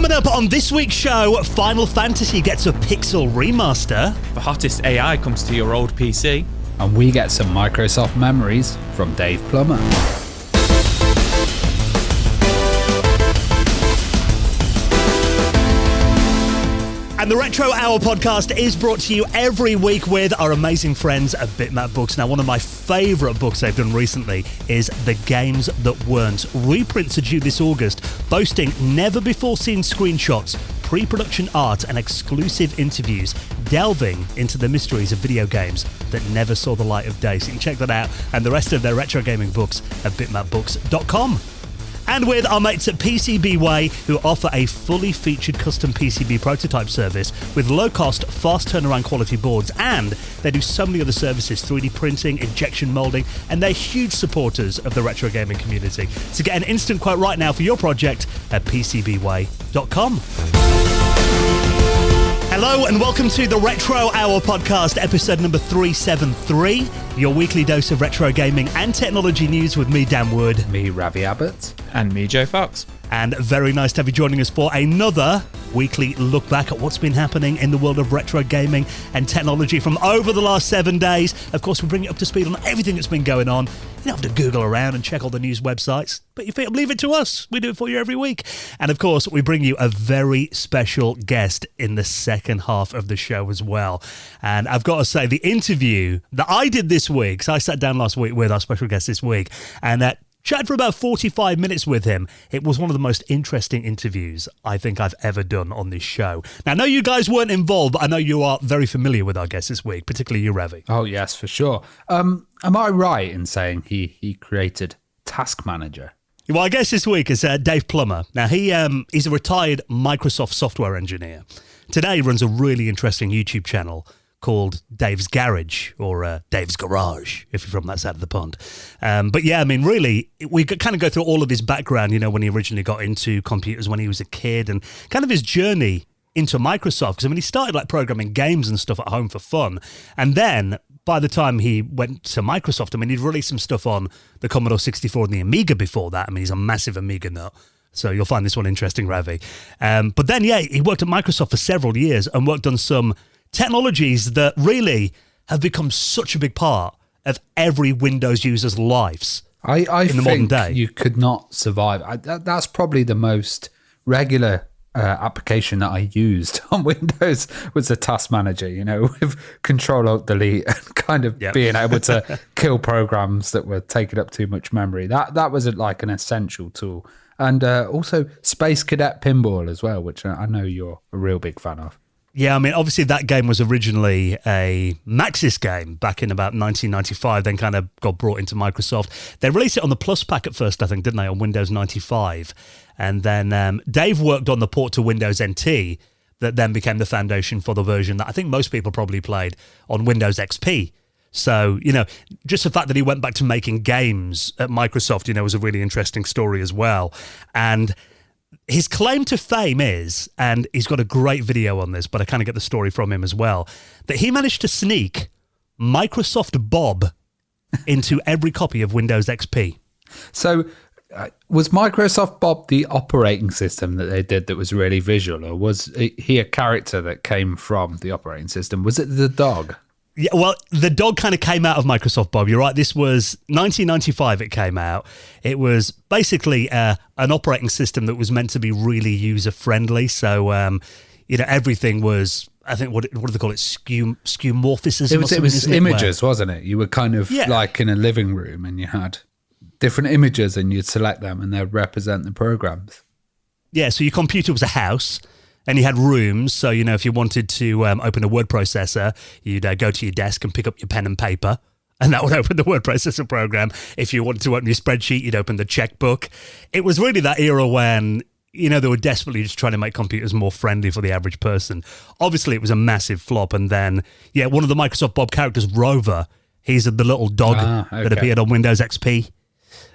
Coming up on this week's show, Final Fantasy gets a pixel remaster. The hottest AI comes to your old PC. And we get some Microsoft memories from Dave Plummer. And the Retro Hour podcast is brought to you every week with our amazing friends at Bitmap Books. Now, one of my favourite books they've done recently is The Games That Weren't. Reprints are due this August, boasting never-before-seen screenshots, pre-production art and exclusive interviews, delving into the mysteries of video games that never saw the light of day. So you can check that out and the rest of their retro gaming books at bitmapbooks.com. And with our mates at PCBWay, who offer a fully featured custom PCB prototype service with low-cost, fast turnaround quality boards, and they do so many other services, 3D printing, injection molding, and they're huge supporters of the retro gaming community. So get an instant quote right now for your project at PCBWay.com. Hello and welcome to the Retro Hour podcast, episode number 373, your weekly dose of retro gaming and technology news with me, Dan Wood. Me, Ravi Abbott. And me, Joe Fox. And very nice to have you joining us for another weekly look back at what's been happening in the world of retro gaming and technology from over the last 7 days. Of course, we bring you up to speed on everything that's been going on. You don't have to Google around and check all the news websites, but you leave it to us. We do it for you every week. And of course, we bring you a very special guest in the second half of the show as well. And I've got to say, the interview that I did this week, so I sat down last week with our special guest this week, and chatted for about 45 minutes with him. It was one of the most interesting interviews I think I've ever done on this show. Now, I know you guys weren't involved, but I know you are very familiar with our guest this week, particularly you, Ravi. Oh, yes, for sure. Am I right in saying he created Task Manager? Well, I guess this week is Dave Plummer. Now, he's a retired Microsoft software engineer. Today, he runs a really interesting YouTube channel called DavesGarage, or Dave's Garage, if you're from that side of the pond. But yeah, I mean, really, we could kind of go through all of his background, you know, when he originally got into computers when he was a kid, and kind of his journey into Microsoft. Because, I mean, he started like programming games and stuff at home for fun. And then by the time he went to Microsoft, I mean, he'd released some stuff on the Commodore 64 and the Amiga before that. I mean, he's a massive Amiga nut. So you'll find this one interesting, Ravi. But then, yeah, he worked at Microsoft for several years and worked on some technologies that really have become such a big part of every Windows user's lives in the modern day. You could not survive. That's probably the most regular application that I used on Windows was the Task Manager, you know, with Control-Alt-Delete and kind of being able to kill programs that were taking up too much memory. That was like an essential tool. And also Space Cadet Pinball as well, which I know you're a real big fan of. Yeah, I mean, obviously that game was originally a Maxis game back in about 1995, then kind of got brought into Microsoft. They released it on the Plus Pack at first, I think, didn't they, on Windows 95? And then Dave worked on the port to Windows NT that then became the foundation for the version that I think most people probably played on Windows XP. So, you know, just the fact that he went back to making games at Microsoft, you know, was a really interesting story as well. And his claim to fame is, and he's got a great video on this, but I kind of get the story from him as well, that he managed to sneak Microsoft Bob into every copy of Windows XP. So was Microsoft Bob the operating system that they did that was really visual, or was he a character that came from the operating system? Was it the dog? Yeah, well, the dog kind of came out of Microsoft Bob. You're right. This was 1995 it came out. It was basically an operating system that was meant to be really user-friendly. So, you know, everything was, I think, what do they call it? Skeuomorphism? It was images, wasn't it? You were kind of like in a living room and you had different images and you'd select them and they'd represent the programs. Yeah, so your computer was a house. And you had rooms, so, you know, if you wanted to open a word processor, you'd go to your desk and pick up your pen and paper, and that would open the word processor program. If you wanted to open your spreadsheet, you'd open the checkbook. It was really that era when, you know, they were desperately just trying to make computers more friendly for the average person. Obviously, it was a massive flop, and then, yeah, one of the Microsoft Bob characters, Rover, he's the little dog that appeared on Windows XP.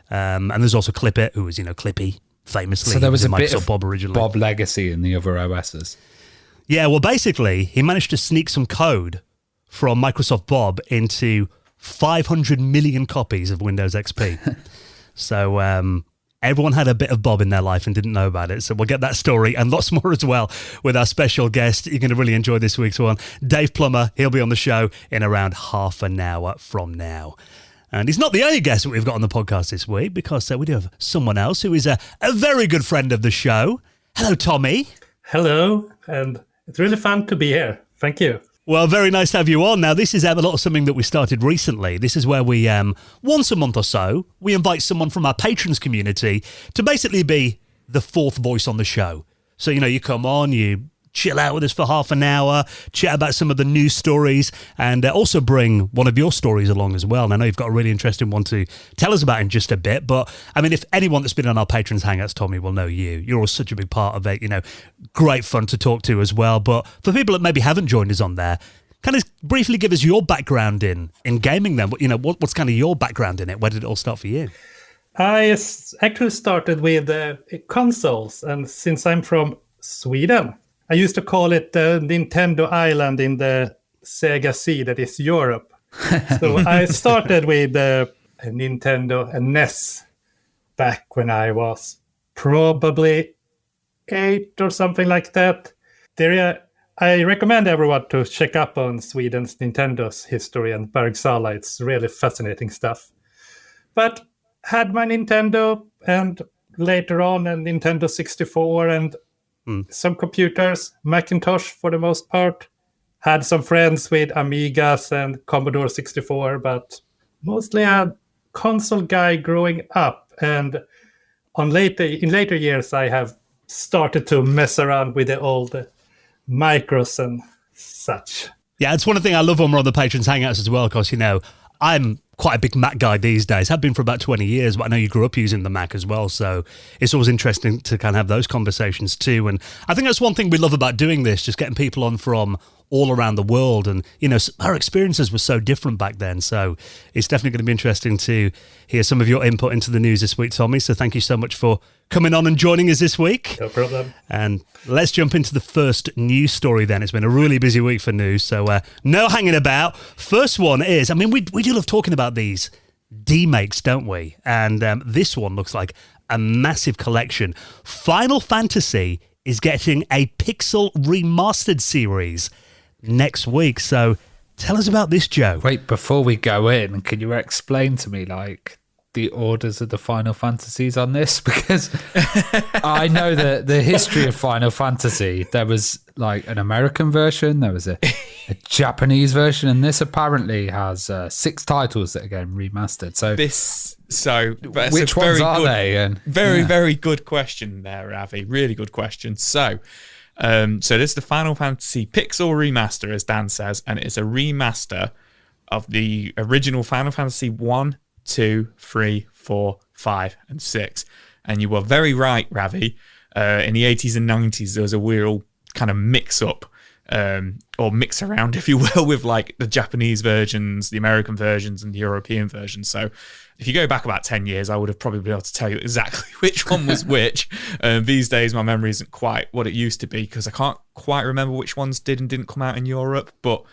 And there's also Clippit, who was, you know, Clippy. Famously, so there was a bit of Bob originally. Bob legacy in the other OSs. Yeah, well, basically, he managed to sneak some code from Microsoft Bob into 500 million copies of Windows XP. So, everyone had a bit of Bob in their life and didn't know about it. So we'll get that story and lots more as well with our special guest. You're going to really enjoy this week's one. Dave Plummer, he'll be on the show in around half an hour from now. And he's not the only guest that we've got on the podcast this week, because we do have someone else who is a very good friend of the show. Hello, Tommy. Hello, and it's really fun to be here. Thank you. Well, very nice to have you on. Now, this is a lot of something that we started recently. This is where we, once a month or so, we invite someone from our patrons community to basically be the fourth voice on the show. So, you come on, you chill out with us for half an hour, chat about some of the news stories, and also bring one of your stories along as well. And I know you've got a really interesting one to tell us about in just a bit, but I mean, if anyone that's been on our Patrons Hangouts, Tommy, will know you. You're all such a big part of it, great fun to talk to as well. But for people that maybe haven't joined us on there, kind of briefly give us your background in gaming then. What's kind of your background in it? Where did it all start for you? I actually started with consoles, and since I'm from Sweden, I used to call it the Nintendo Island in the Sega Sea, that is Europe. So I started with a Nintendo NES back when I was probably 8 or something like that. I recommend everyone to check up on Sweden's Nintendo's history and Bergsala. It's really fascinating stuff. But had my Nintendo, and later on a Nintendo 64 and some computers, Macintosh for the most part. Had some friends with Amigas and Commodore 64, but mostly a console guy growing up. And in later years, I have started to mess around with the old micros and such. Yeah, it's one thing I love when we're on the Patrons Hangouts as well, because, I'm quite a big Mac guy these days. Have been for about 20 years, but I know you grew up using the Mac as well, so it's always interesting to kind of have those conversations too. And I think that's one thing we love about doing this, just getting people on from all around the world. And, our experiences were so different back then, so it's definitely going to be interesting to hear some of your input into the news this week, Tommy. So thank you so much for coming on and joining us this week. No problem. And let's jump into the first news story then. It's been a really busy week for news, so no hanging about. First one is, we do love talking about these D-makes, don't we? And this one looks like a massive collection. Final Fantasy is getting a Pixel Remastered series next week. So tell us about this, Joe. Wait, before we go in, can you explain to me, the orders of the Final Fantasies on this? Because I know the history of Final Fantasy. There was an American version, there was a Japanese version, and this apparently has 6 titles that are getting remastered. Which ones are they? And very good question there, Ravi. Really good question. So this is the Final Fantasy Pixel Remaster, as Dan says, and it's a remaster of the original Final Fantasy 1, 2, 3, 4, 5, and 6. And you were very right, Ravi. In the 80s and 90s, there was a real kind of mix-up, or mix around, if you will, with the Japanese versions, the American versions, and the European versions. So if you go back about 10 years, I would have probably been able to tell you exactly which one was which. These days, my memory isn't quite what it used to be, because I can't quite remember which ones did and didn't come out in Europe, but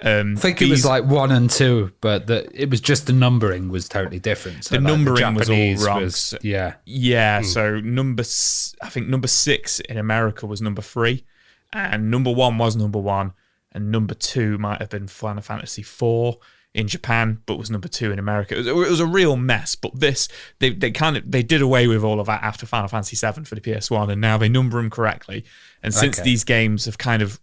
I think it was 1 and 2, but it was just the numbering was totally different. So the numbering was all wrong. Yeah. So number 6 in America was number 3, and number 1 was number 1, and number 2 might have been Final Fantasy 4 in Japan, but was number 2 in America. It was a real mess. But this, they did away with all of that after Final Fantasy 7 for the PS1, and now they number them correctly. And since these games have kind of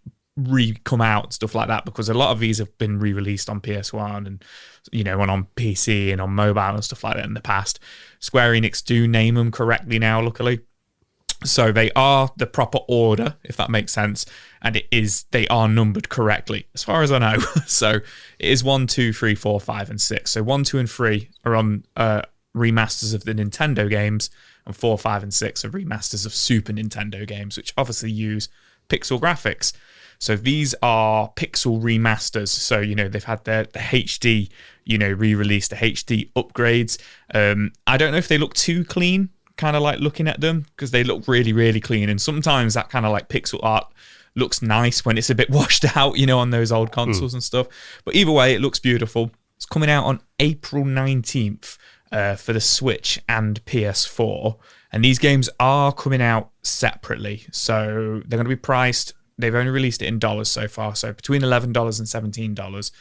come out and stuff like that, because a lot of these have been re-released on PS1 and and on PC and on mobile and stuff like that in the past, Square Enix do name them correctly now, luckily. So they are the proper order, if that makes sense, and they are numbered correctly as far as I know. So it is 1, 2, 3, 4, 5, and 6. So 1, 2, and 3 are on remasters of the Nintendo games, and 4, 5, and 6 are remasters of Super Nintendo games, which obviously use pixel graphics. So these are pixel remasters. So, they've had the HD, re-released, the HD upgrades. I don't know if they look too clean, kind of looking at them, because they look really, really clean. And sometimes that kind of pixel art looks nice when it's a bit washed out, on those old consoles and stuff. But either way, it looks beautiful. It's coming out on April 19th for the Switch and PS4. And these games are coming out separately. So they're going to be priced. They've only released it in dollars so far. So between $11 and $17.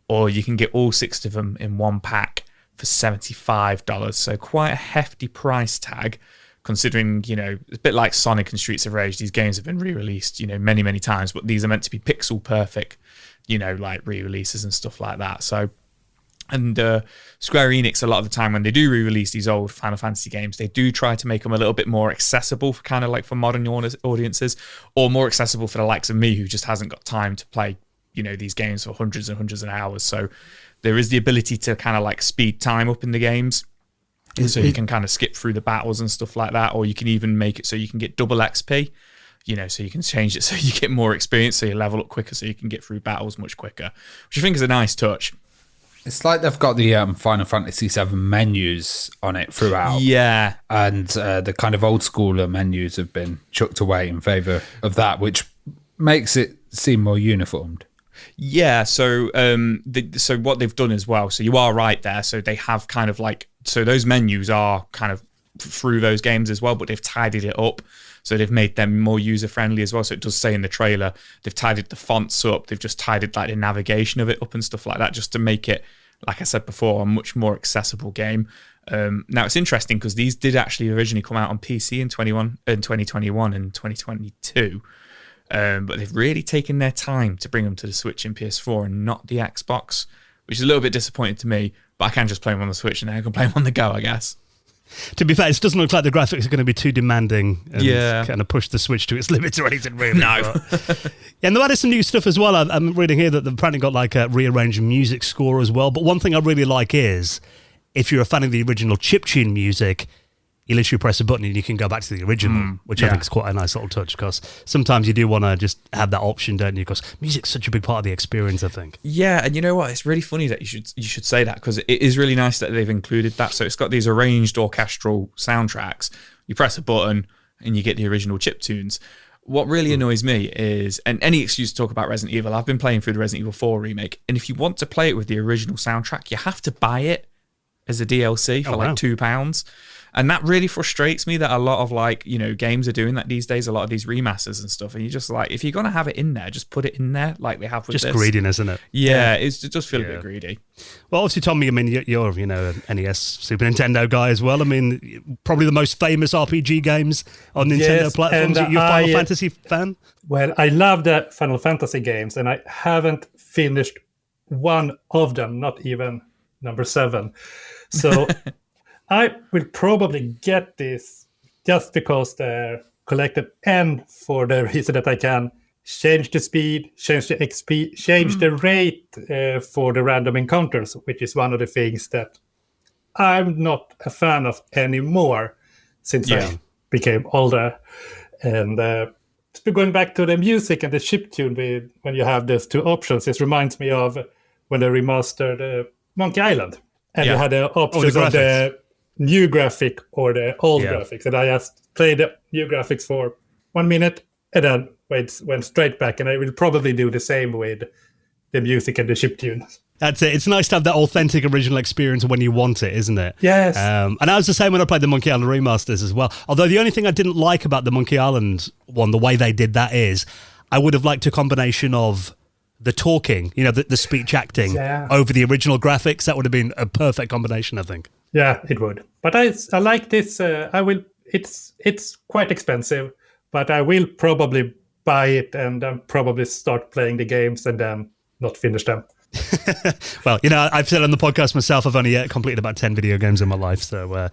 Or you can get all 6 of them in one pack for $75. So quite a hefty price tag, considering, you know, it's a bit like Sonic and Streets of Rage. These games have been re-released, you know, many, many times. But these are meant to be pixel perfect, you know, like re-releases and stuff like that. So... And Square Enix, a lot of the time when they do re-release these old Final Fantasy games, they do try to make them a little bit more accessible for kind of like for modern audiences, or more accessible for the likes of me who just hasn't got time to play, you know, these games for hundreds and hundreds of hours. So there is the ability to kind of like speed time up in the games. So you can kind of skip through the battles and stuff like that, or you can even make it so you can get double XP, you know, so you can change it so you get more experience, so you level up quicker, so you can get through battles much quicker, which I think is a nice touch. It's like they've got the Final Fantasy VII menus on it throughout. Yeah. And the kind of old schooler menus have been chucked away in favour of that, which makes it seem more uniformed. Yeah, so so what they've done as well, so you are right there, so they have kind of like, so those menus are kind of through those games as well, but they've tidied it up. So they've made them more user-friendly as well. So it does say in the trailer, they've tidied the fonts up. They've just tidied like the navigation of it up and stuff like that, just to make it, like I said before, a much more accessible game. Now, it's interesting because these did actually originally come out on PC in 2021 and 2022. But they've really taken their time to bring them to the Switch and PS4 and not the Xbox, which is a little bit disappointing to me. But I can just play them on the Switch and I can play them on the go, I guess. To be fair, it doesn't look like the graphics are going to be too demanding and kind of push the Switch to its limits or anything, really. No. And there is some new stuff as well. I'm reading here that they've apparently got like a rearranged music score as well. But one thing I really like is, if you're a fan of the original chiptune music, you literally press a button and you can go back to the original, which I think is quite a nice little touch, because sometimes you do want to just have that option, don't you? Because music's such a big part of the experience, I think. Yeah, and you know what? It's really funny that you should say that, because it is really nice that they've included that. So it's got these arranged orchestral soundtracks. You press a button and you get the original chiptunes. What really annoys me is, and any excuse to talk about Resident Evil, I've been playing through the Resident Evil 4 remake, and if you want to play it with the original soundtrack, you have to buy it as a DLC for like £2. And that really frustrates me that a lot of like, you know, games are doing that these days, a lot of these remasters and stuff. And you're just like, if you're going to have it in there, just put it in there like they have with just this. Just greediness, isn't it? Yeah, it does feel a bit greedy. Well, obviously, Tommy, I mean, you're you know, an NES, Super Nintendo guy as well. I mean, probably the most famous RPG games on Nintendo platforms. You're a Final Fantasy fan? Well, I love the Final Fantasy games, and I haven't finished one of them, not even number 7. So... I will probably get this just because they're collected, and for the reason that I can change the speed, change the XP, change the rate for the random encounters, which is one of the things that I'm not a fan of anymore since I became older. And going back to the music and the chiptune, when you have those two options, it reminds me of when they remastered Monkey Island. And you had the options of the new graphic or the old graphics, and I just played the new graphics for 1 minute and then went straight back, and I will probably do the same with the music and the chiptunes. That's it. It's nice to have that authentic original experience when you want it, isn't it? Yes. And I was the same when I played the Monkey Island remasters as well. Although the only thing I didn't like about the Monkey Island one, the way they did that, is I would have liked a combination of the talking, you know, the speech acting over the original graphics. That would have been a perfect combination, I think. Yeah, it would. But I like this. I will. It's quite expensive, but I will probably buy it and then probably start playing the games and then not finish them. Well, you know, I've said on the podcast myself, I've only completed about 10 video games in my life. So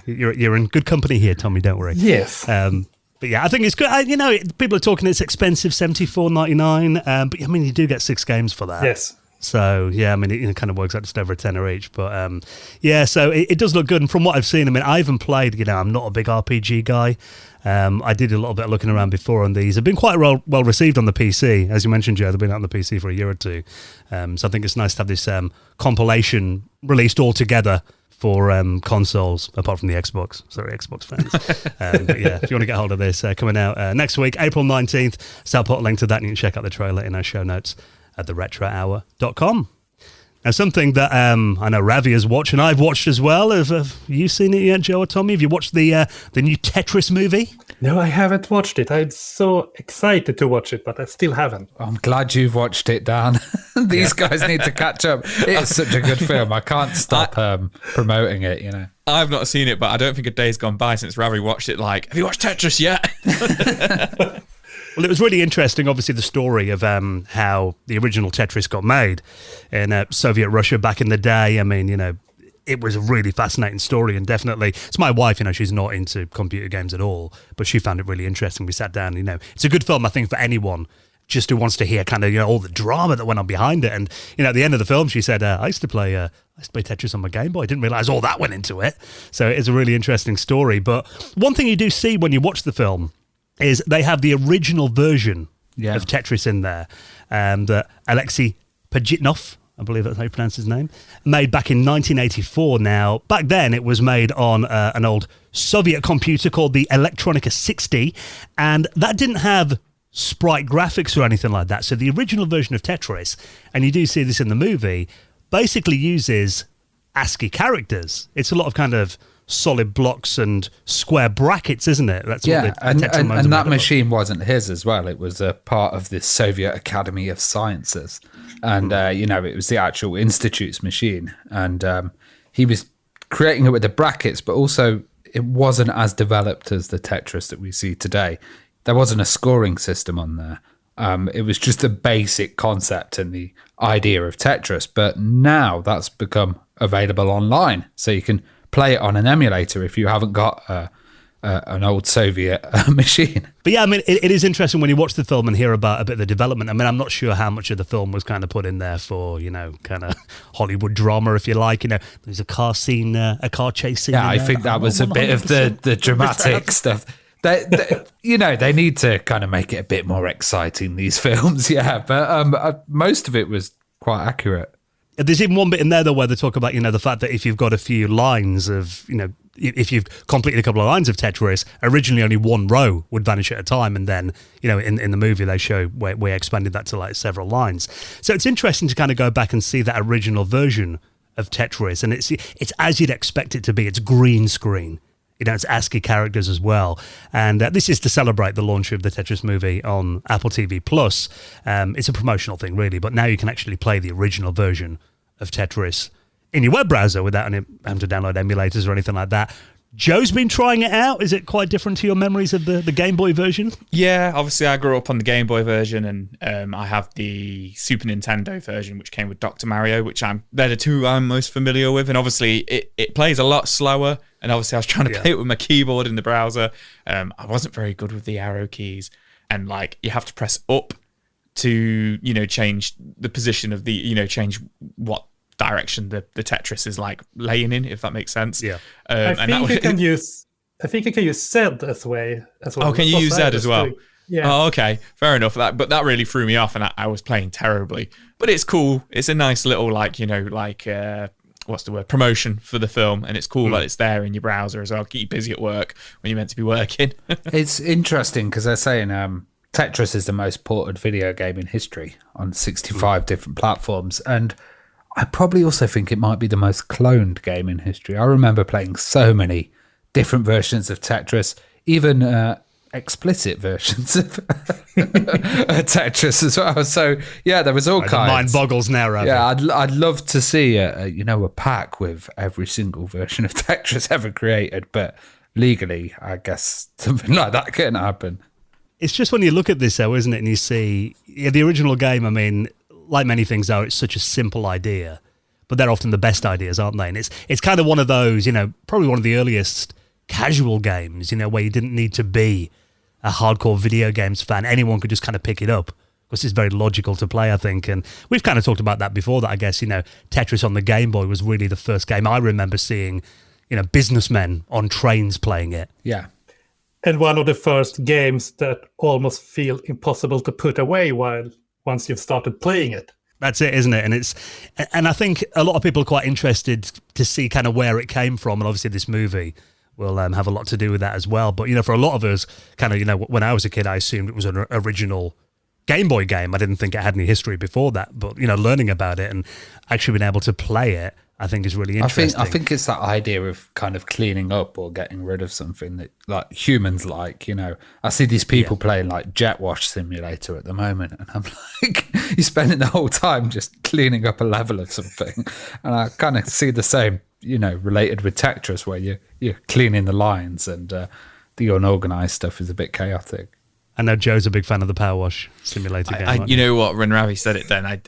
you're in good company here, Tommy. Don't worry. Yes. But yeah, I think it's good. You know, people are talking it's expensive, $74.99. But I mean, you do get 6 games for that. Yes. So, yeah, I mean, it kind of works out just over $10 each. But, yeah, so it does look good. And from what I've seen, I mean, I haven't played, you know, I'm not a big RPG guy. I did a little bit of looking around before on these. They've been quite well received on the PC. As you mentioned, Joe, they've been out on the PC for a year or two. So I think it's nice to have this compilation released all together for consoles, apart from the Xbox. Sorry, Xbox fans. But yeah, if you want to get hold of this, coming out next week, April 19th. So I'll put a link to that and you can check out the trailer in our show notes at theretrohour.com. Now, something that I know Ravi has watched, and I've watched as well. Have you seen it yet, Joe or Tommy? Have you watched the new Tetris movie? No, I haven't watched it. I'm so excited to watch it, but I still haven't. I'm glad you've watched it, Dan. These guys need to catch up. It's such a good film. I can't stop promoting it, you know. I've not seen it, but I don't think a day's gone by since Ravi watched it. Like, have you watched Tetris yet? Well, it was really interesting, obviously, the story of how the original Tetris got made in Soviet Russia back in the day. I mean, you know, it was a really fascinating story, and definitely, it's my wife, you know, she's not into computer games at all, but she found it really interesting. We sat down, you know, it's a good film, I think, for anyone just who wants to hear kind of, you know, all the drama that went on behind it. And, you know, at the end of the film, she said, I used to play Tetris on my Game Boy. I didn't realize all that went into it. So it's a really interesting story. But one thing you do see when you watch the film is they have the original version of Tetris in there. And Alexei Pajitnov, I believe that's how you pronounce his name, made back in 1984. Now, back then it was made on an old Soviet computer called the Electronica 60, and that didn't have sprite graphics or anything like that. So the original version of Tetris, and you do see this in the movie, basically uses ASCII characters. It's a lot of kind of solid blocks and square brackets, isn't it? That's what and that machine wasn't his as well. It was a part of the Soviet Academy of Sciences, and you know, it was the actual institute's machine, and he was creating it with the brackets, but also it wasn't as developed as the Tetris that we see today. There wasn't a scoring system on there. It was just a basic concept and the idea of Tetris, but now that's become available online, so you can play it on an emulator if you haven't got an old Soviet machine. But yeah, I mean, it is interesting when you watch the film and hear about a bit of the development. I mean, I'm not sure how much of the film was kind of put in there for, you know, kind of Hollywood drama, if you like. You know, there's a car scene, a car chase scene. Yeah, I think that was a bit of the dramatic stuff. They, you know, they need to kind of make it a bit more exciting, these films. Yeah, but most of it was quite accurate. There's even one bit in there, though, where they talk about, you know, the fact that if you've got a few lines of, you know, if you've completed a couple of lines of Tetris, originally only one row would vanish at a time. And then, you know, in the movie, they show where we expanded that to like several lines. So it's interesting to kind of go back and see that original version of Tetris. And it's as you'd expect it to be. It's green screen. You know, it's ASCII characters as well. And this is to celebrate the launch of the Tetris movie on Apple TV+. It's a promotional thing, really. But now you can actually play the original version of Tetris in your web browser without having to download emulators or anything like that. Joe's been trying it out. Is it quite different to your memories of the Game Boy version? Yeah, obviously I grew up on the Game Boy version, and I have the Super Nintendo version, which came with Dr. Mario, which they're the two I'm most familiar with. And obviously it plays a lot slower. And obviously I was trying to play it with my keyboard in the browser. I wasn't very good with the arrow keys. And like, you have to press up to, you know, change the position of the, you know, change what direction the Tetris is like laying in, if that makes sense. Yeah. I think you can use Z as well. Oh, can you use Z as well? Yeah. Oh, okay. Fair enough. But that really threw me off, and I was playing terribly. But it's cool. It's a nice little, like, you know, like, what's the word? Promotion for the film. And it's cool that it's there in your browser as well. Keep you busy at work when you're meant to be working. It's interesting because they're saying Tetris is the most ported video game in history on 65 different platforms. And I probably also think it might be the most cloned game in history. I remember playing so many different versions of Tetris, even explicit versions of Tetris as well. So yeah, there was all kinds. The mind boggles now, right? Yeah, I'd love to see a pack with every single version of Tetris ever created, but legally, I guess something like that couldn't happen. It's just when you look at this, though, isn't it? And you see the original game. I mean, like many things, though, it's such a simple idea, but they're often the best ideas, aren't they? And it's kind of one of those, you know, probably one of the earliest casual games, you know, where you didn't need to be a hardcore video games fan. Anyone could just kind of pick it up because it's very logical to play, I think. And we've kind of talked about that before, that I guess, you know, Tetris on the Game Boy was really the first game I remember seeing, you know, businessmen on trains playing it. Yeah. And one of the first games that almost feel impossible to put away once you've started playing it. That's it, isn't it? And I think a lot of people are quite interested to see kind of where it came from. And obviously this movie will have a lot to do with that as well. But, you know, for a lot of us, kind of, you know, when I was a kid, I assumed it was an original Game Boy game. I didn't think it had any history before that, but learning about it and actually being able to play it, I think is really interesting. I think it's that idea of kind of cleaning up or getting rid of something that like humans like. I see these people playing like Jet Wash Simulator at the moment, and I'm like, you're spending the whole time just cleaning up a level of something, and I kind of see the same, related with Tetris, where you're cleaning the lines and the unorganized stuff is a bit chaotic. I know Joe's a big fan of the Power Wash Simulator game. You know what? When Ravi said it then, I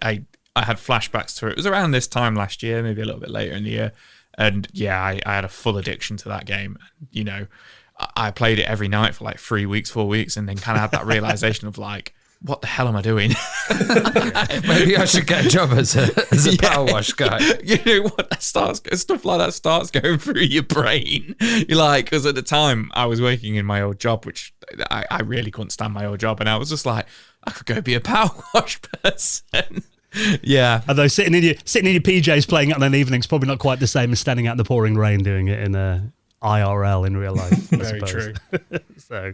had flashbacks to it. It was around this time last year, maybe a little bit later in the year. And yeah, I had a full addiction to that game. I played it every night for like 3 weeks, 4 weeks, and then kind of had that realization of like, what the hell am I doing? Maybe I should get a job as a power wash guy. Stuff like that starts going through your brain. You're like, because at the time I was working in my old job, which I really couldn't stand my old job, and I was just like, I could go be a power wash person. Yeah. Although sitting in your PJs playing it on an evening is probably not quite the same as standing out in the pouring rain doing it in IRL in real life. Very true. So,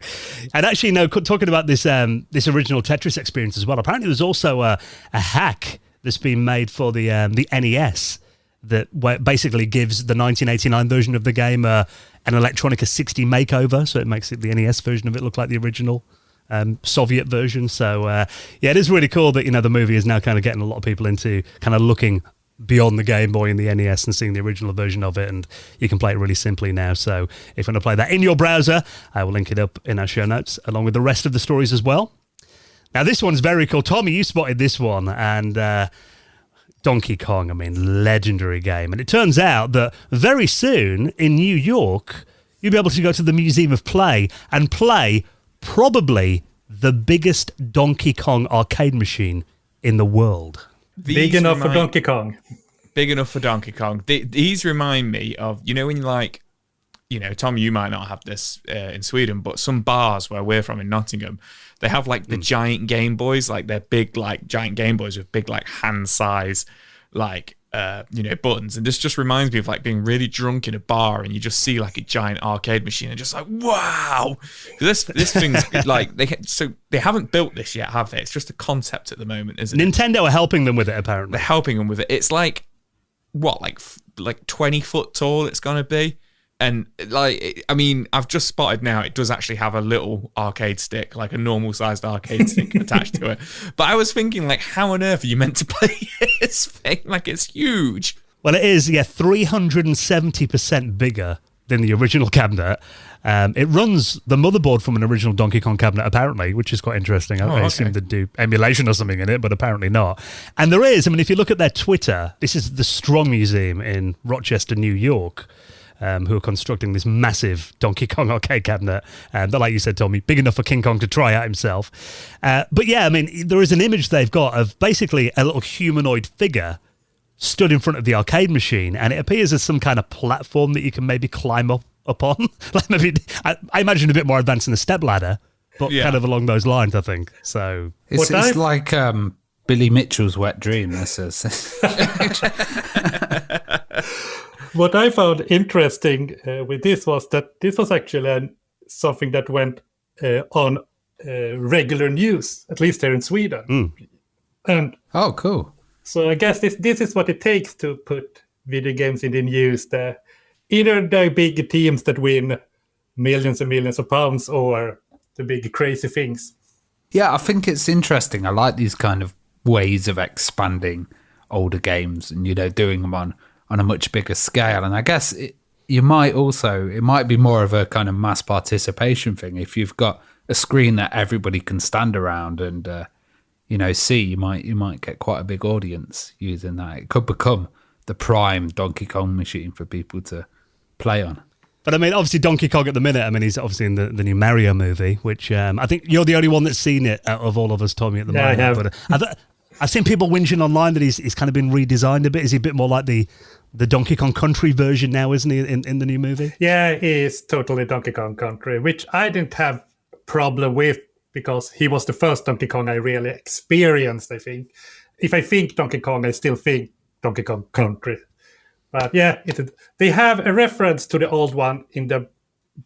and actually, talking about this original Tetris experience as well. Apparently, there's also a hack that's been made for the NES that basically gives the 1989 version of the game an Electronica 60 makeover. So it makes the NES version of it look like the original Soviet version. So it is really cool that the movie is now kind of getting a lot of people into kind of looking beyond the Game Boy and the NES and seeing the original version of it, and you can play it really simply now. So if you want to play that in your browser, I will link it up in our show notes along with the rest of the stories as well. Now this one's very cool. Tommy, you spotted this one, and Donkey Kong, legendary game. And it turns out that very soon in New York, you'll be able to go to the Museum of Play and play probably the biggest Donkey Kong arcade machine in the world. Big enough for Donkey Kong. Big enough for Donkey Kong. These remind me of, when you Tom, you might not have this in Sweden, but some bars where we're from in Nottingham, they have like the giant Game Boys, like they're big, like giant Game Boys with big, like hand size, like, buttons. And this just reminds me of like being really drunk in a bar and you just see like a giant arcade machine and just like, wow, this thing's like, they haven't built this yet, have they? It's just a concept at the moment, isn't it? Nintendo are helping them with it, apparently. They're helping them with it. It's like, what, like 20 foot tall it's going to be. And I've just spotted now it does actually have a little arcade stick, like a normal sized arcade stick attached to it. But I was thinking, like, how on earth are you meant to play this thing? Like, it's huge. Well, it is, 370% bigger than the original cabinet. It runs the motherboard from an original Donkey Kong cabinet, apparently, which is quite interesting. I assume they do emulation or something in it, but apparently not. And there is, if you look at their Twitter, this is the Strong Museum in Rochester, New York, who are constructing this massive Donkey Kong arcade cabinet that, like you said, Tommy, big enough for King Kong to try out himself. But yeah, there is an image they've got of basically a little humanoid figure stood in front of the arcade machine, and it appears as some kind of platform that you can maybe climb up on. Like maybe I imagine a bit more advanced than a step ladder, but kind of along those lines, I think. So it's like Billy Mitchell's Wet Dream. This is. What I found interesting with this was that this was actually something that went on regular news, at least here in Sweden. And oh, cool. So I guess this is what it takes to put video games in the news. Either the big teams that win millions and millions of pounds or the big crazy things. Yeah, I think it's interesting. I like these kind of ways of expanding older games and, doing them on a much bigger scale. And I guess it might be more of a kind of mass participation thing. If you've got a screen that everybody can stand around and, see, you might get quite a big audience using that. It could become the prime Donkey Kong machine for people to play on. But obviously Donkey Kong at the minute, he's obviously in the new Mario movie, which I think you're the only one that's seen it out of all of us, Tommy, at the moment. I have. But I've seen people whinging online that he's kind of been redesigned a bit. Is he a bit more like the Donkey Kong Country version now, isn't he, in the new movie? Yeah, he is totally Donkey Kong Country, which I didn't have a problem with because he was the first Donkey Kong I really experienced, I think. If I think Donkey Kong, I still think Donkey Kong Country. But yeah, they have a reference to the old one in the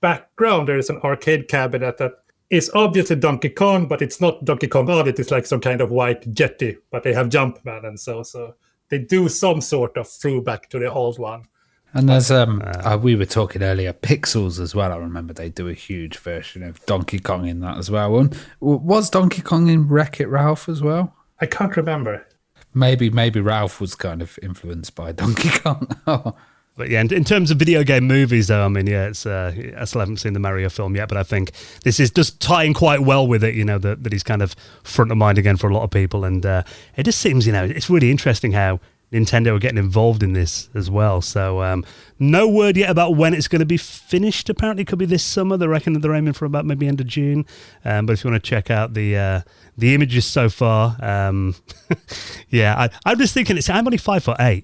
background. There is an arcade cabinet that is obviously Donkey Kong, but it's not Donkey Kong on it. It's like some kind of white jetty, but they have Jumpman and so they do some sort of throwback to the old one. And there's we were talking earlier, Pixels as well. I remember they do a huge version of Donkey Kong in that as well. And was Donkey Kong in Wreck-It Ralph as well? I can't remember. Maybe Ralph was kind of influenced by Donkey Kong. But yeah, in terms of video game movies, though, I mean, yeah, it's I still haven't seen the Mario film yet, but I think this is just tying quite well with it, that he's kind of front of mind again for a lot of people. And it just seems, it's really interesting how Nintendo are getting involved in this as well. So no word yet about when it's going to be finished. Apparently it could be this summer. They reckon that they're aiming for about maybe end of June. But if you want to check out the images so far, yeah, I'm just thinking, I'm only 5'8".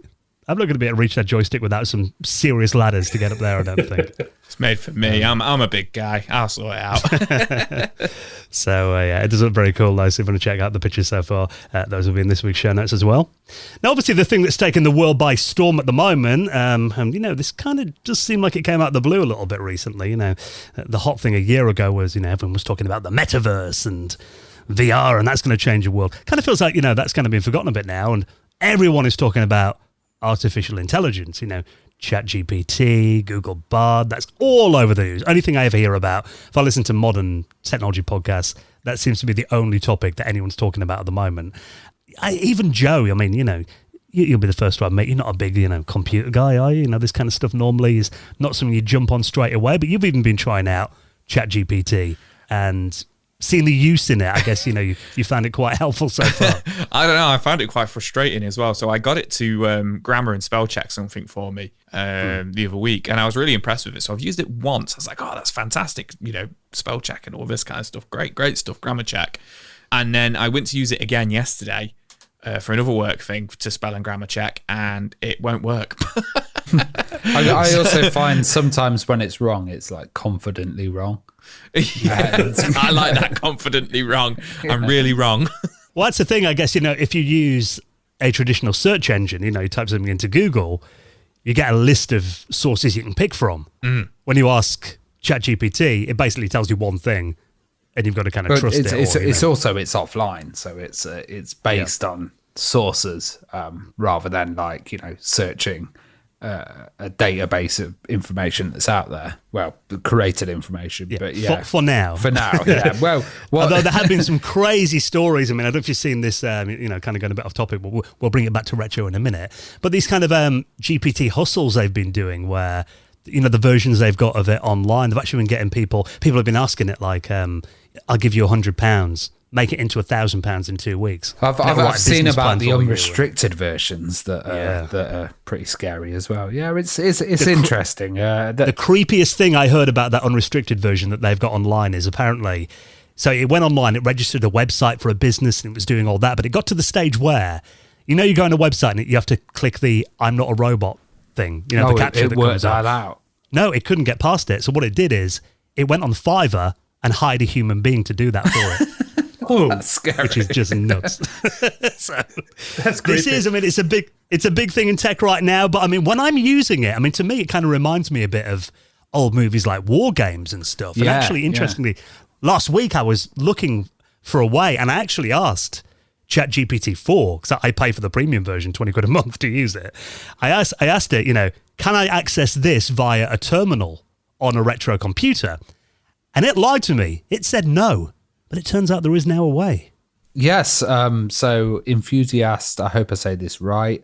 I'm not going to be able to reach that joystick without some serious ladders to get up there, I don't think. It's made for me. I'm a big guy. I'll sort it out. So, yeah, it does look very cool, though. So if you want to check out the pictures so far, those will be in this week's show notes as well. Now, obviously, the thing that's taken the world by storm at the moment, and, this kind of just seemed like it came out of the blue a little bit recently. The hot thing a year ago was, everyone was talking about the metaverse and VR, and that's going to change the world. Kind of feels like, that's kind of been forgotten a bit now, and everyone is talking about artificial intelligence, ChatGPT, Google Bard, that's all over the news. Only thing I ever hear about, if I listen to modern technology podcasts, that seems to be the only topic that anyone's talking about at the moment. Even Joe, I mean, you'll be the first to admit you're not a big, computer guy, are you? This kind of stuff normally is not something you jump on straight away, but you've even been trying out ChatGPT and seeing the use in it. I guess, you found it quite helpful so far. I don't know. I found it quite frustrating as well. So I got it to grammar and spell check something for me the other week, and I was really impressed with it. So I've used it once. I was like, oh, that's fantastic. Spell check and all this kind of stuff. Great stuff. Grammar check. And then I went to use it again yesterday for another work thing to spell and grammar check, and it won't work. I also find sometimes when it's wrong, it's like confidently wrong. Yeah, I like that, confidently wrong. I'm really wrong. Well, that's the thing, I guess, if you use a traditional search engine, you type something into Google, you get a list of sources you can pick from. When you ask ChatGPT, it basically tells you one thing, and you've got to kind of trust it. It's also offline, so it's based on sources rather than like searching a database of information that's out there. Well, created information, but yeah, for now, yeah. Well, although there have been some crazy stories. I mean, I don't know if you've seen this. Kind of going a bit off topic, but we'll bring it back to retro in a minute. But these kind of GPT hustles they've been doing, where the versions they've got of it online, they've actually been getting people have been asking it like, I'll give you £100. Make it into £1,000 in 2 weeks. I've seen about the unrestricted versions that are pretty scary as well. Yeah, it's interesting. The creepiest thing I heard about that unrestricted version that they've got online is apparently, so it went online, it registered a website for a business and it was doing all that, but it got to the stage where, you go on a website and you have to click the "I'm not a robot" thing. The capture it that worked comes that up. out. No, it couldn't get past it. So what it did is it went on Fiverr and hired a human being to do that for it. Oh, that's scary. Which is just nuts. So, that's creepy. This is, I mean, it's a big thing in tech right now. But I mean, when I'm using it, I mean, to me, it kind of reminds me a bit of old movies like War Games and stuff. And actually, interestingly, last week I was looking for a way, and I actually asked ChatGPT 4, because I pay for the premium version, 20 quid a month to use it. I asked it, can I access this via a terminal on a retro computer? And it lied to me. It said no. But it turns out there is now a way. Yes. So Enthusiast, I hope I say this right,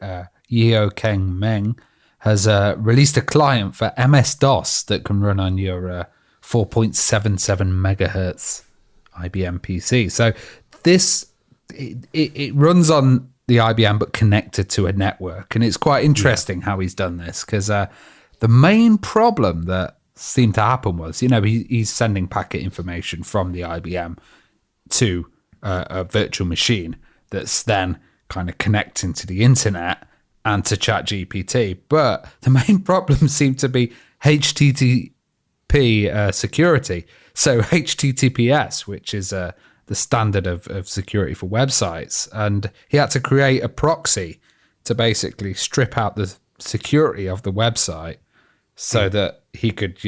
Yeo Keng Meng, has released a client for MS-DOS that can run on your 4.77 megahertz IBM PC. So this, it runs on the IBM but connected to a network. And it's quite interesting how he's done this, because the main problem that seemed to happen was, he's sending packet information from the IBM to a virtual machine that's then kind of connecting to the internet and to ChatGPT. But the main problem seemed to be HTTP security. So HTTPS, which is the standard of security for websites. And he had to create a proxy to basically strip out the security of the website so that he could,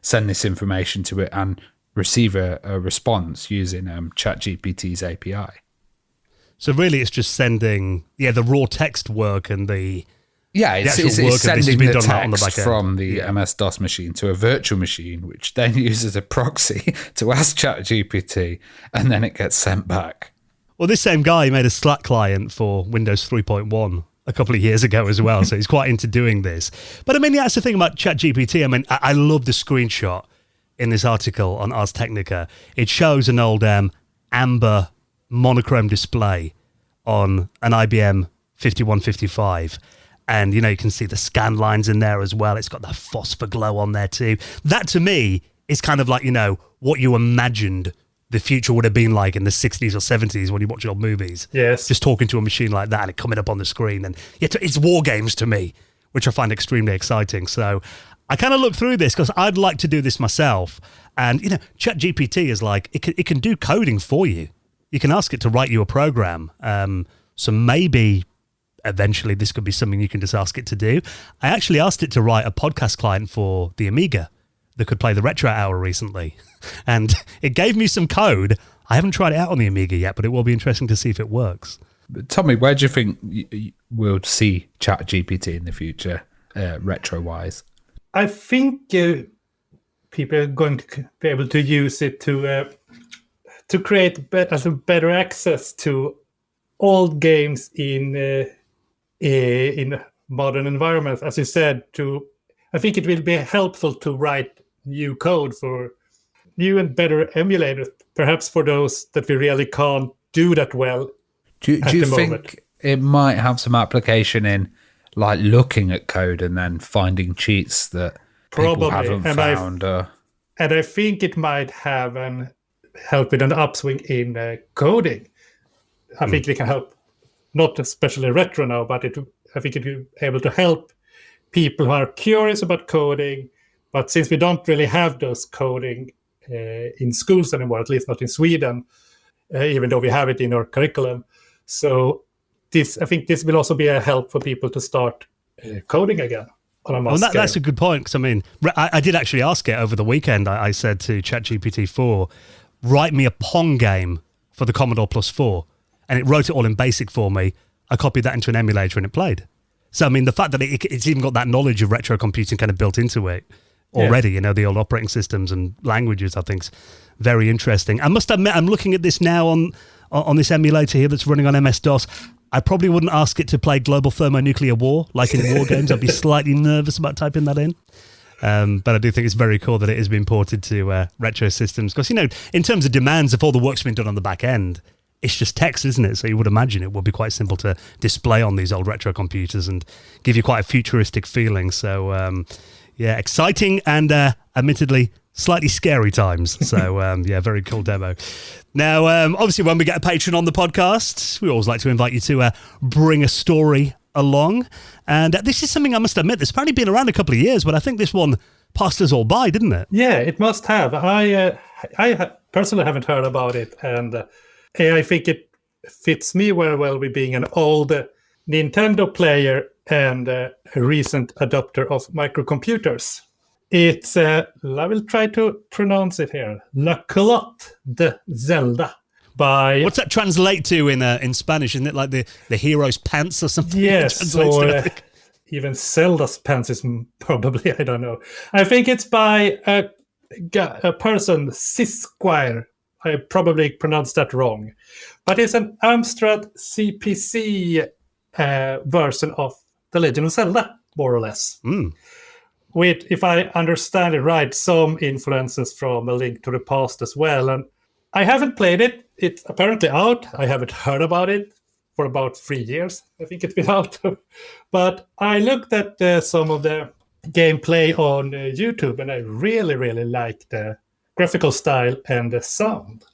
send this information to it and receive a response using ChatGPT's API. So really, it's just sending the raw text work and the it's actual work sending been the done on the text back end. from the MS-DOS machine to a virtual machine, which then uses a proxy to ask ChatGPT, and then it gets sent back. Well, this same guy made a Slack client for Windows 3.1 a couple of years ago as well, so he's quite into doing this. But I mean, that's the thing about ChatGPT. I mean, I love the screenshot in this article on Ars Technica. It shows an old amber monochrome display on an IBM 5155. And, you can see the scan lines in there as well. It's got that phosphor glow on there too. That, to me, is kind of like, what you imagined the future would have been like in the 60s or 70s when you watch old movies. Yes. Just talking to a machine like that and it coming up on the screen. And it's war games to me, which I find extremely exciting. So I kind of looked through this because I'd like to do this myself. And, ChatGPT is like, it can do coding for you. You can ask it to write you a program. So maybe eventually this could be something you can just ask it to do. I actually asked it to write a podcast client for the Amiga that could play the Retro Hour recently. And it gave me some code. I haven't tried it out on the Amiga yet, but it will be interesting to see if it works. Tommy, where do you think we'll see ChatGPT in the future, retro-wise? I think people are going to be able to use it to create better access to old games in modern environments. As you said, I think it will be helpful to write new code for new and better emulators, perhaps for those that we really can't do that well. Do you think it might have some application in like looking at code and then finding cheats that people haven't found? And I think it might have help with an upswing in coding. I think it can help, not especially retro now, but I think it will be able to help people who are curious about coding. But since we don't really have those coding in schools anymore, at least not in Sweden, even though we have it in our curriculum. So I think this will also be a help for people to start coding again. That's a good point, because I mean, I did actually ask it over the weekend. I said to ChatGPT 4, write me a Pong game for the Commodore Plus 4. And it wrote it all in BASIC for me. I copied that into an emulator and it played. So, I mean, the fact that it's even got that knowledge of retro computing kind of built into it already, the old operating systems and languages, I think is very interesting. I must admit, I'm looking at this now on this emulator here that's running on MS-DOS. I probably wouldn't ask it to play Global Thermonuclear War, like in war games. I'd be slightly nervous about typing that in. But I do think it's very cool that it has been ported to retro systems. Because, in terms of demands, if all the work's been done on the back end, it's just text, isn't it? So you would imagine it would be quite simple to display on these old retro computers and give you quite a futuristic feeling. So, exciting and admittedly slightly scary times. So, very cool demo. Now, obviously, when we get a patron on the podcast, we always like to invite you to bring a story along. And this is something I must admit, that's apparently been around a couple of years, but I think this one passed us all by, didn't it? Yeah, it must have. I personally haven't heard about it, and I think it fits me very well with being an old Nintendo player and a recent adopter of microcomputers. It's, I will try to pronounce it here, La Culotte de Zelda. What's that translate to in Spanish? Isn't it like the hero's pants or something? Yes, or even Zelda's pants is probably, I don't know. I think it's by a person, Sisquire. I probably pronounced that wrong. But it's an Amstrad CPC version of The Legend of Zelda, more or less. With, if I understand it right, some influences from A Link to the Past as well. And I haven't played it. It's apparently out. I haven't heard about it for about 3 years. I think it's been out. But I looked at some of the gameplay on YouTube, and I really, really like the graphical style and the sound.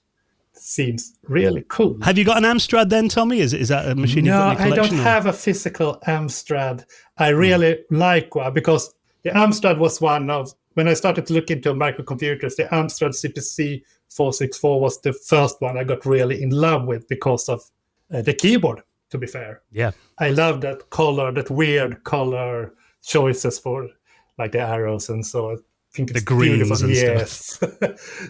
Seems really cool. Have you got an Amstrad then, Tommy? Is that a machine you've got in your collection? No, I don't have a physical Amstrad. I really like one because the Amstrad was one of, when I started to look into microcomputers, the Amstrad CPC 464 was the first one I got really in love with because of the keyboard, to be fair. Yeah. I love that color, that weird color choices for like the arrows and so. think it's The greens beautiful. and Yes.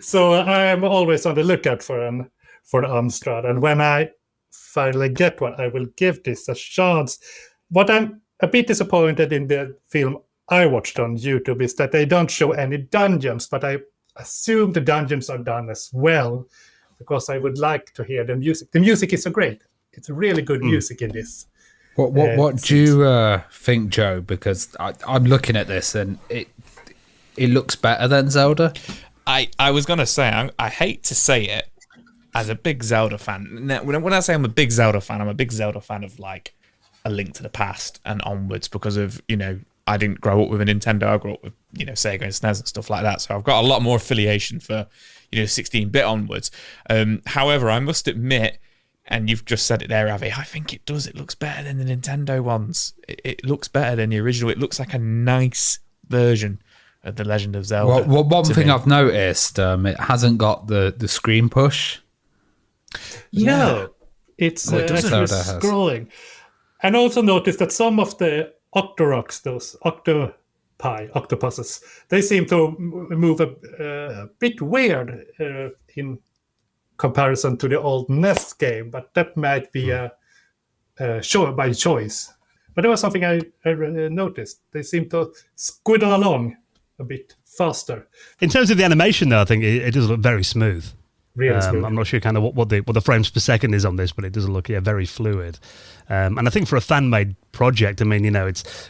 So I'm always on the lookout for the Amstrad, and when I finally get one, I will give this a chance. What I'm a bit disappointed in the film I watched on YouTube is that they don't show any dungeons, but I assume the dungeons are done as well, because I would like to hear the music. The music is so great. It's really good music in this. What do you think, Joe? Because I'm looking at this and it looks better than Zelda. I was going to say, I hate to say it, as a big Zelda fan. Now, when I say I'm a big Zelda fan, I'm a big Zelda fan of like A Link to the Past and onwards, because of, I didn't grow up with a Nintendo. I grew up with, Sega and SNES and stuff like that. So I've got a lot more affiliation for, 16-bit onwards. However, I must admit, and you've just said it there, Avi, I think it does. It looks better than the Nintendo ones. It looks better than the original. It looks like a nice version of The Legend of Zelda. Well, one thing I've noticed, it hasn't got the screen push. No, it's actually scrolling. And also noticed that some of the Octoroks, those octopuses, they seem to move a bit weird in comparison to the old NES game, but that might be a show by choice. But there was something I noticed. They seem to squiddle along a bit faster. In terms of the animation, though, I think it does look very smooth. Really smooth. I'm not sure kind of what the frames per second is on this, but it does look very fluid. And I think for a fan-made project, I mean,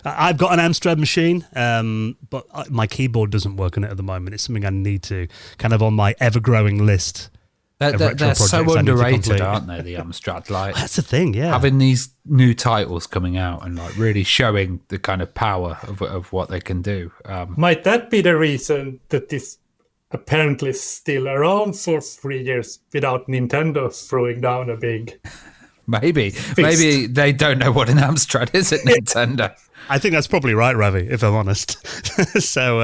I've got an Amstrad machine, but my keyboard doesn't work on it at the moment. It's something I need to kind of on my ever-growing list. They're so underrated, aren't they? The Amstrad, like that's the thing, yeah. Having these new titles coming out and like really showing the kind of power of what they can do. Might that be the reason that this apparently still around for 3 years without Nintendo throwing down a big maybe fist? They don't know what an Amstrad is at Nintendo. I think that's probably right, Ravi, if I'm honest. So,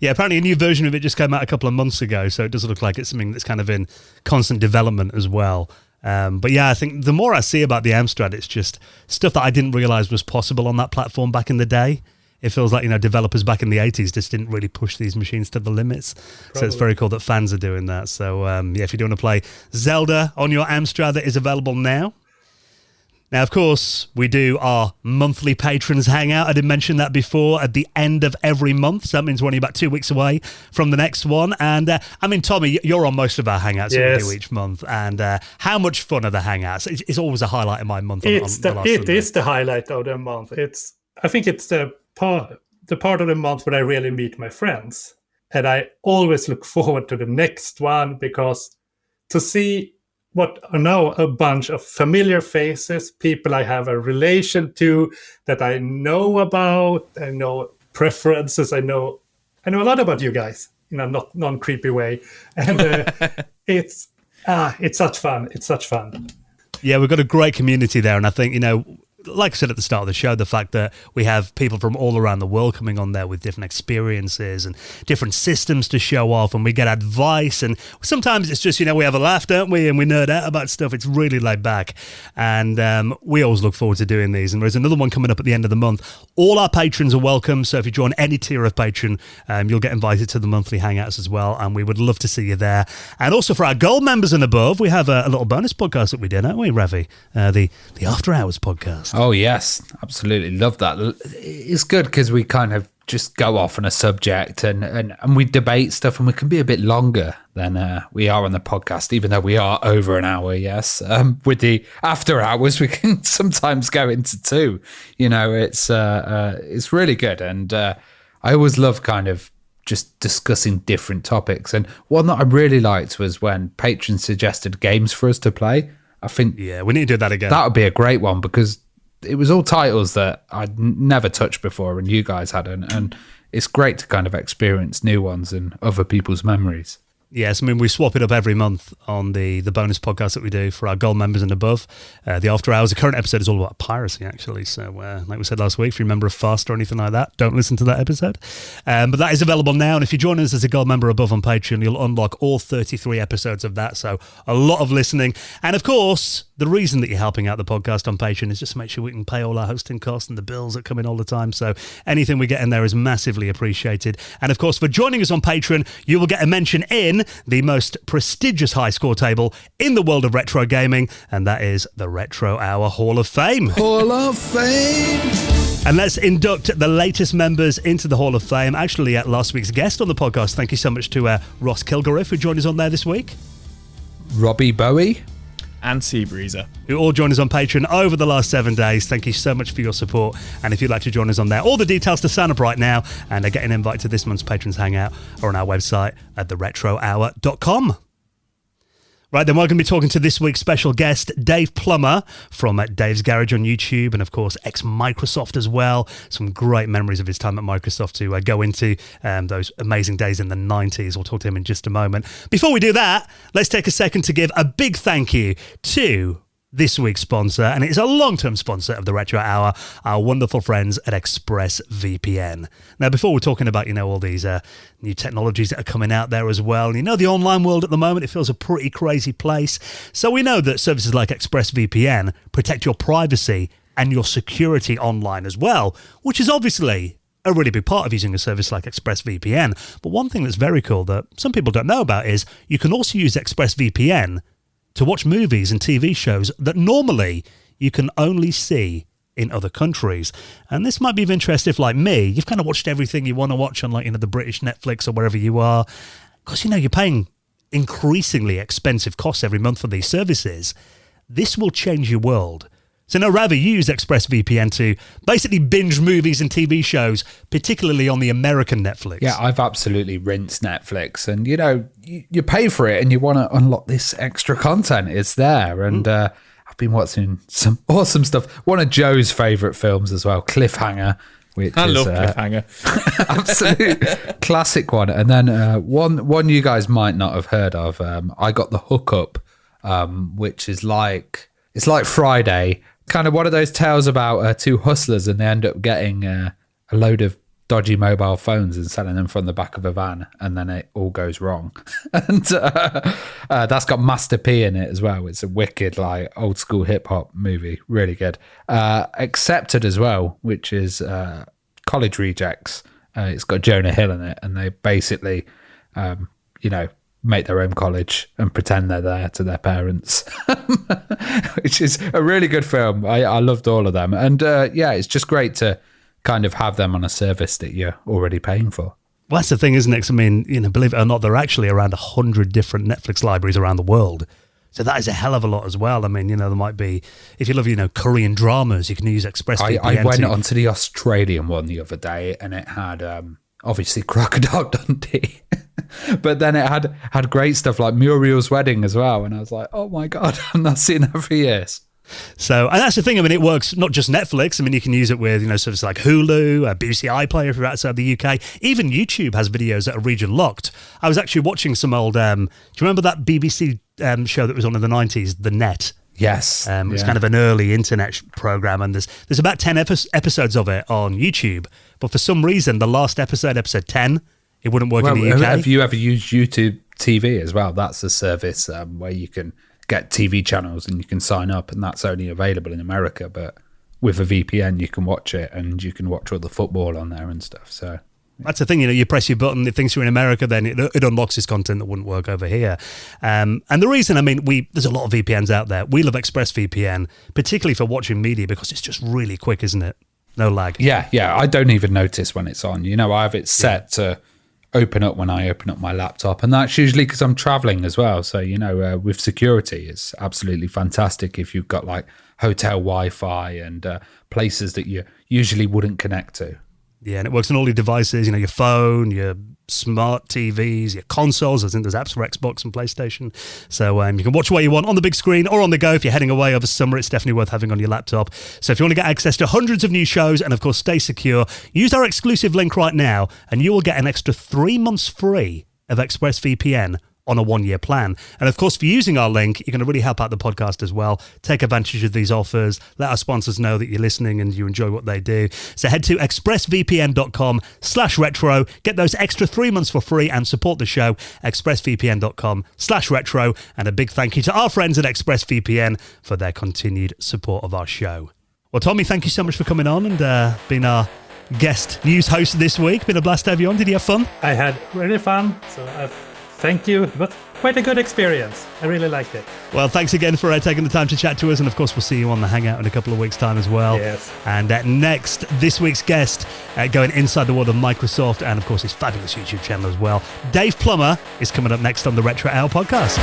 apparently a new version of it just came out a couple of months ago, so it does look like it's something that's kind of in constant development as well. But yeah, I think the more I see about the Amstrad, it's just stuff that I didn't realize was possible on that platform back in the day. It feels like, developers back in the 80s just didn't really push these machines to the limits. Probably. So it's very cool that fans are doing that. So, if you do want to play Zelda on your Amstrad, that is available now. Now, of course, we do our monthly patrons hangout. I did mention that before, at the end of every month. So that means we're only about 2 weeks away from the next one. And, Tommy, you're on most of our hangouts that we do each month. And how much fun are the hangouts? It's always a highlight of my month. It is the highlight of the month. I think it's the part of the month when I really meet my friends. And I always look forward to the next one, because to see what are now a bunch of familiar faces, people I have a relation to, that I know about, I know preferences, I know a lot about you guys in a not non-creepy way. And it's such fun. It's such fun. Yeah, we've got a great community there, and I think, like I said at the start of the show, the fact that we have people from all around the world coming on there with different experiences and different systems to show off, and we get advice, and sometimes it's just, we have a laugh, don't we, and we nerd out about stuff. It's really laid back, and we always look forward to doing these. And there's another one coming up at the end of the month. All our patrons are welcome, so if you join any tier of patron, you'll get invited to the monthly hangouts as well, and we would love to see you there. And also for our gold members and above, we have a little bonus podcast that we did, don't we, Ravi? The After Hours podcast. Oh, yes, absolutely. Love that. It's good because we kind of just go off on a subject and we debate stuff, and we can be a bit longer than we are on the podcast, even though we are over an hour, yes. With the After Hours, we can sometimes go into 2. It's really good. And I always love kind of just discussing different topics. And one that I really liked was when patrons suggested games for us to play. I think we need to do that again. That would be a great one, because it was all titles that I'd never touched before and you guys hadn't, and it's great to kind of experience new ones and other people's memories. Yes, I mean, we swap it up every month on the bonus podcast that we do for our gold members and above. The After Hours, the current episode is all about piracy, actually. So, like we said last week, if you're a member of FAST or anything like that, don't listen to that episode. But that is available now. And if you join us as a gold member above on Patreon, you'll unlock all 33 episodes of that. So, a lot of listening. And, of course, the reason that you're helping out the podcast on Patreon is just to make sure we can pay all our hosting costs and the bills that come in all the time. So, anything we get in there is massively appreciated. And, of course, for joining us on Patreon, you will get a mention in the most prestigious high score table in the world of retro gaming, and that is the Retro Hour Hall of Fame. Hall of Fame! And let's induct the latest members into the Hall of Fame. Actually, last week's guest on the podcast, thank you so much to Ross Kilgariff, who joined us on there this week. Robbie Bowie. And Seabreezer, who all joined us on Patreon over the last 7 days. Thank you so much for your support. And if you'd like to join us on there, all the details to sign up right now and get an invite to this month's Patrons Hangout are on our website at theretrohour.com. Right, then we're going to be talking to this week's special guest, Dave Plummer from Dave's Garage on YouTube, and of course ex-Microsoft as well. Some great memories of his time at Microsoft to go into those amazing days in the 90s. We'll talk to him in just a moment. Before we do that, let's take a second to give a big thank you to this week's sponsor, and it's a long-term sponsor of the Retro Hour, our wonderful friends at ExpressVPN. Now, before we're talking about, all these new technologies that are coming out there as well, and the online world at the moment, it feels a pretty crazy place. So we know that services like ExpressVPN protect your privacy and your security online as well, which is obviously a really big part of using a service like ExpressVPN. But one thing that's very cool that some people don't know about is you can also use ExpressVPN to watch movies and TV shows that normally you can only see in other countries. And this might be of interest if, like me, you've kind of watched everything you want to watch on, the British Netflix or wherever you are. Because, you're paying increasingly expensive costs every month for these services. This will change your world. So now rather use ExpressVPN to basically binge movies and TV shows, particularly on the American Netflix. Yeah, I've absolutely rinsed Netflix. And, you pay for it and you want to unlock this extra content. It's there. And I've been watching some awesome stuff. One of Joe's favourite films as well, Cliffhanger. I love Cliffhanger. Absolute classic one. And then one you guys might not have heard of, I Got the Hookup, which is it's like Friday, kind of one of those tales about two hustlers, and they end up getting a load of dodgy mobile phones and selling them from the back of a van, and then it all goes wrong. And that's got Master P in it as well. It's a wicked, old school hip hop movie, really good. Accepted as well, which is College Rejects. It's got Jonah Hill in it, and they basically, make their own college and pretend they're there to their parents, which is a really good film. I loved all of them. And it's just great to kind of have them on a service that you're already paying for. Well, that's the thing, isn't it? 'Cause believe it or not, there are actually around 100 different Netflix libraries around the world. So that is a hell of a lot as well. There might be, if you love, Korean dramas, you can use ExpressVPN. I went onto the Australian one the other day, and it had obviously Crocodile Dundee. But then it had great stuff like Muriel's Wedding as well. And I was like, oh my God, I've not seen that for years. So, and that's the thing. It works not just Netflix. You can use it with, services like Hulu, BBC iPlayer if you're outside the UK. Even YouTube has videos that are region locked. I was actually watching some old, do you remember that BBC show that was on in the 90s, The Net? Yes. It was kind of an early internet program, and there's about 10 episodes of it on YouTube. But for some reason, the last episode 10, it wouldn't work in the UK. Have you ever used YouTube TV as well? That's a service where you can get TV channels and you can sign up, and that's only available in America. But with a VPN, you can watch it, and you can watch all the football on there and stuff. So that's the thing, you press your button, it thinks you're in America, then it unlocks this content that wouldn't work over here. And the reason, there's a lot of VPNs out there. We love ExpressVPN, particularly for watching media, because it's just really quick, isn't it? No lag. Yeah. I don't even notice when it's on. I have it set to open up when I open up my laptop, and that's usually because I'm traveling as well. So with security, it's absolutely fantastic if you've got hotel Wi-Fi and places that you usually wouldn't connect to. Yeah, and it works on all your devices, your phone, your smart TVs, your consoles. I think there's apps for Xbox and PlayStation. So you can watch what you want on the big screen or on the go. If you're heading away over summer, it's definitely worth having on your laptop. So if you want to get access to hundreds of new shows and, of course, stay secure, use our exclusive link right now and you will get an extra 3 months free of ExpressVPN on a 1-year plan. And of course, for using our link, you're going to really help out the podcast as well. Take advantage of these offers. Let our sponsors know that you're listening and you enjoy what they do. So head to expressvpn.com/retro. Get those extra 3 months for free and support the show. expressvpn.com/retro. And a big thank you to our friends at ExpressVPN for their continued support of our show. Well, Tommy, thank you so much for coming on and being our guest news host this week. Been a blast to have you on. Did you have fun? I had really fun. So thank you. But quite a good experience. I really liked it. Well, thanks again for taking the time to chat to us. And of course, we'll see you on the Hangout in a couple of weeks' time as well. Yes. And next, this week's guest, going inside the world of Microsoft and of course his fabulous YouTube channel as well. Dave Plummer is coming up next on the Retro Hour podcast.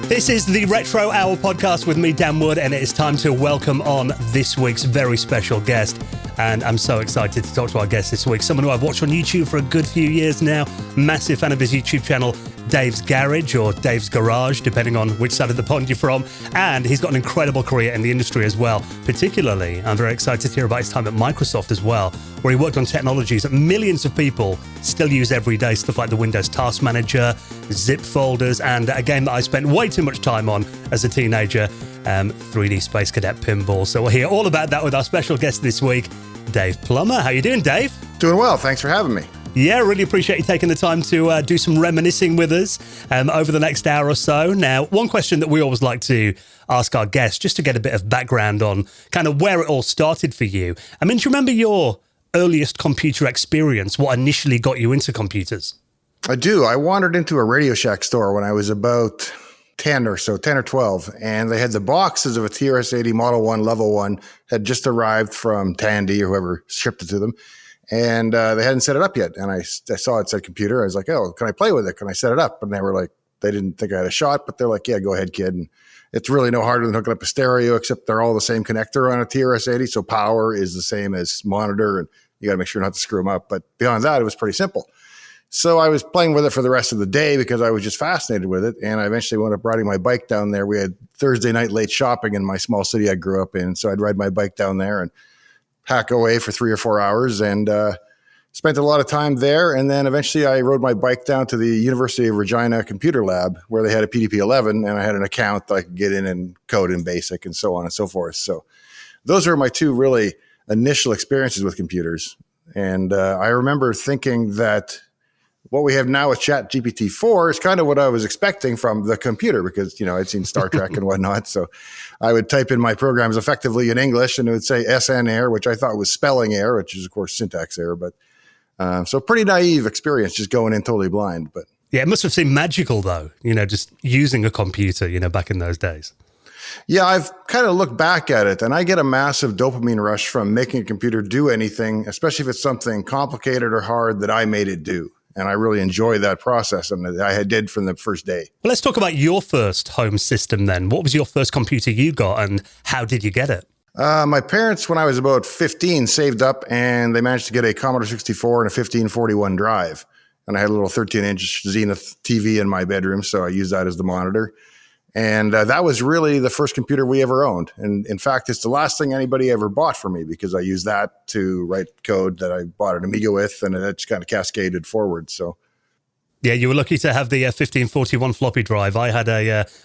This is the Retro Hour podcast with me, Dan Wood, and it is time to welcome on this week's very special guest. And I'm so excited to talk to our guest this week. Someone who I've watched on YouTube for a good few years now. Massive fan of his YouTube channel, Dave's Garage or Dave's Garage, depending on which side of the pond you're from. And he's got an incredible career in the industry as well. Particularly, I'm very excited to hear about his time at Microsoft as well, where he worked on technologies that millions of people still use every day. Stuff like the Windows Task Manager, zip folders, and a game that I spent way too much time on as a teenager, 3D Space Cadet Pinball. So we'll hear all about that with our special guest this week, Dave Plummer. How you doing, Dave? Doing well. Thanks for having me. Yeah, really appreciate you taking the time to do some reminiscing with us over the next hour or so. Now, one question that we always like to ask our guests, just to get a bit of background on kind of where it all started for you. I mean, do you remember your earliest computer experience, what initially got you into computers? I do. I wandered into a Radio Shack store when I was about 10 or 12, and they had the boxes of a TRS-80 Model 1 Level 1 had just arrived from Tandy or whoever shipped it to them, and they hadn't set it up yet. And I saw it said computer. I was like, oh, can I play with it? Can I set it up? And they were like, they didn't think I had a shot, but they're like, yeah, go ahead, kid. And it's really no harder than hooking up a stereo, except they're all the same connector on a TRS-80, so power is the same as monitor, and you got to make sure not to screw them up. But beyond that, it was pretty simple. So I was playing with it for the rest of the day because I was just fascinated with it. And I eventually wound up riding my bike down there. We had Thursday night late shopping in my small city I grew up in. So I'd ride my bike down there and hack away for 3 or 4 hours and spent a lot of time there. And then eventually I rode my bike down to the University of Regina Computer Lab where they had a PDP-11 and I had an account that I could get in and code in BASIC and so on and so forth. So those are my two really initial experiences with computers. And I remember thinking that what we have now with ChatGPT-4 is kind of what I was expecting from the computer because, you know, I'd seen Star Trek and whatnot. So I would type in my programs effectively in English and it would say SN error, which I thought was spelling error, which is, of course, syntax error. But so pretty naive experience just going in totally blind. But yeah, it must have seemed magical, though, you know, just using a computer, you know, back in those days. Yeah, I've kind of looked back at it and I get a massive dopamine rush from making a computer do anything, especially if it's something complicated or hard that I made it do. And I really enjoy that process, and I did from the first day. Well, let's talk about your first home system then. What was your first computer you got, and how did you get it? My parents, when I was about 15, saved up, and they managed to get a Commodore 64 and a 1541 drive. And I had a little 13-inch Zenith TV in my bedroom, so I used that as the monitor. And that was really the first computer we ever owned. And in fact, it's the last thing anybody ever bought for me because I used that to write code that I bought an Amiga with, and it just kind of cascaded forward. So, yeah, you were lucky to have the 1541 floppy drive. I had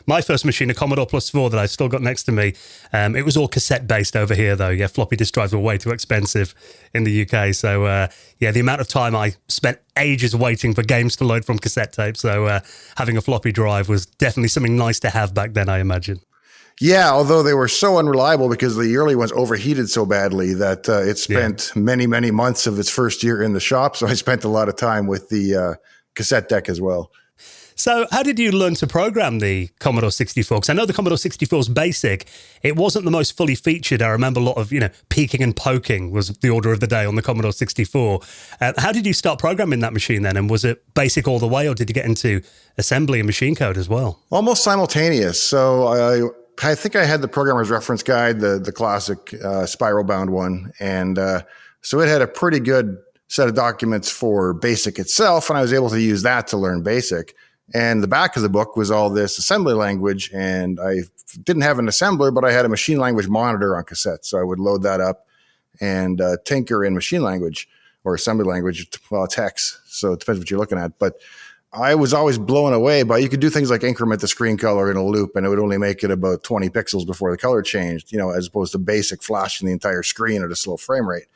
my first machine, a Commodore Plus 4 that I've still got next to me. It was all cassette-based over here, though. Yeah, floppy disk drives were way too expensive in the UK. So, yeah, the amount of time I spent ages waiting for games to load from cassette tape. So having a floppy drive was definitely something nice to have back then, I imagine. Yeah, although they were so unreliable because the early ones overheated so badly that it spent many, many months of its first year in the shop. So I spent a lot of time with the cassette deck as well. So how did you learn to program the Commodore 64? Because I know the Commodore 64's BASIC. It wasn't the most fully featured. I remember a lot of, peeking and poking was the order of the day on the Commodore 64. How did you start programming that machine then? And was it BASIC all the way, or did you get into assembly and machine code as well? Almost simultaneous. So I think I had the programmer's reference guide, the classic spiral bound one. And so it had a pretty good set of documents for BASIC itself. And I was able to use that to learn BASIC. And the back of the book was all this assembly language. And I didn't have an assembler, but I had a machine language monitor on cassette. So I would load that up and tinker in machine language. or assembly language. Well, it's hex, so it depends what you're looking at. But I was always blown away by, you could do things like increment the screen color in a loop, and it would only make it about 20 pixels before the color changed, as opposed to basic flashing the entire screen at a slow frame rate.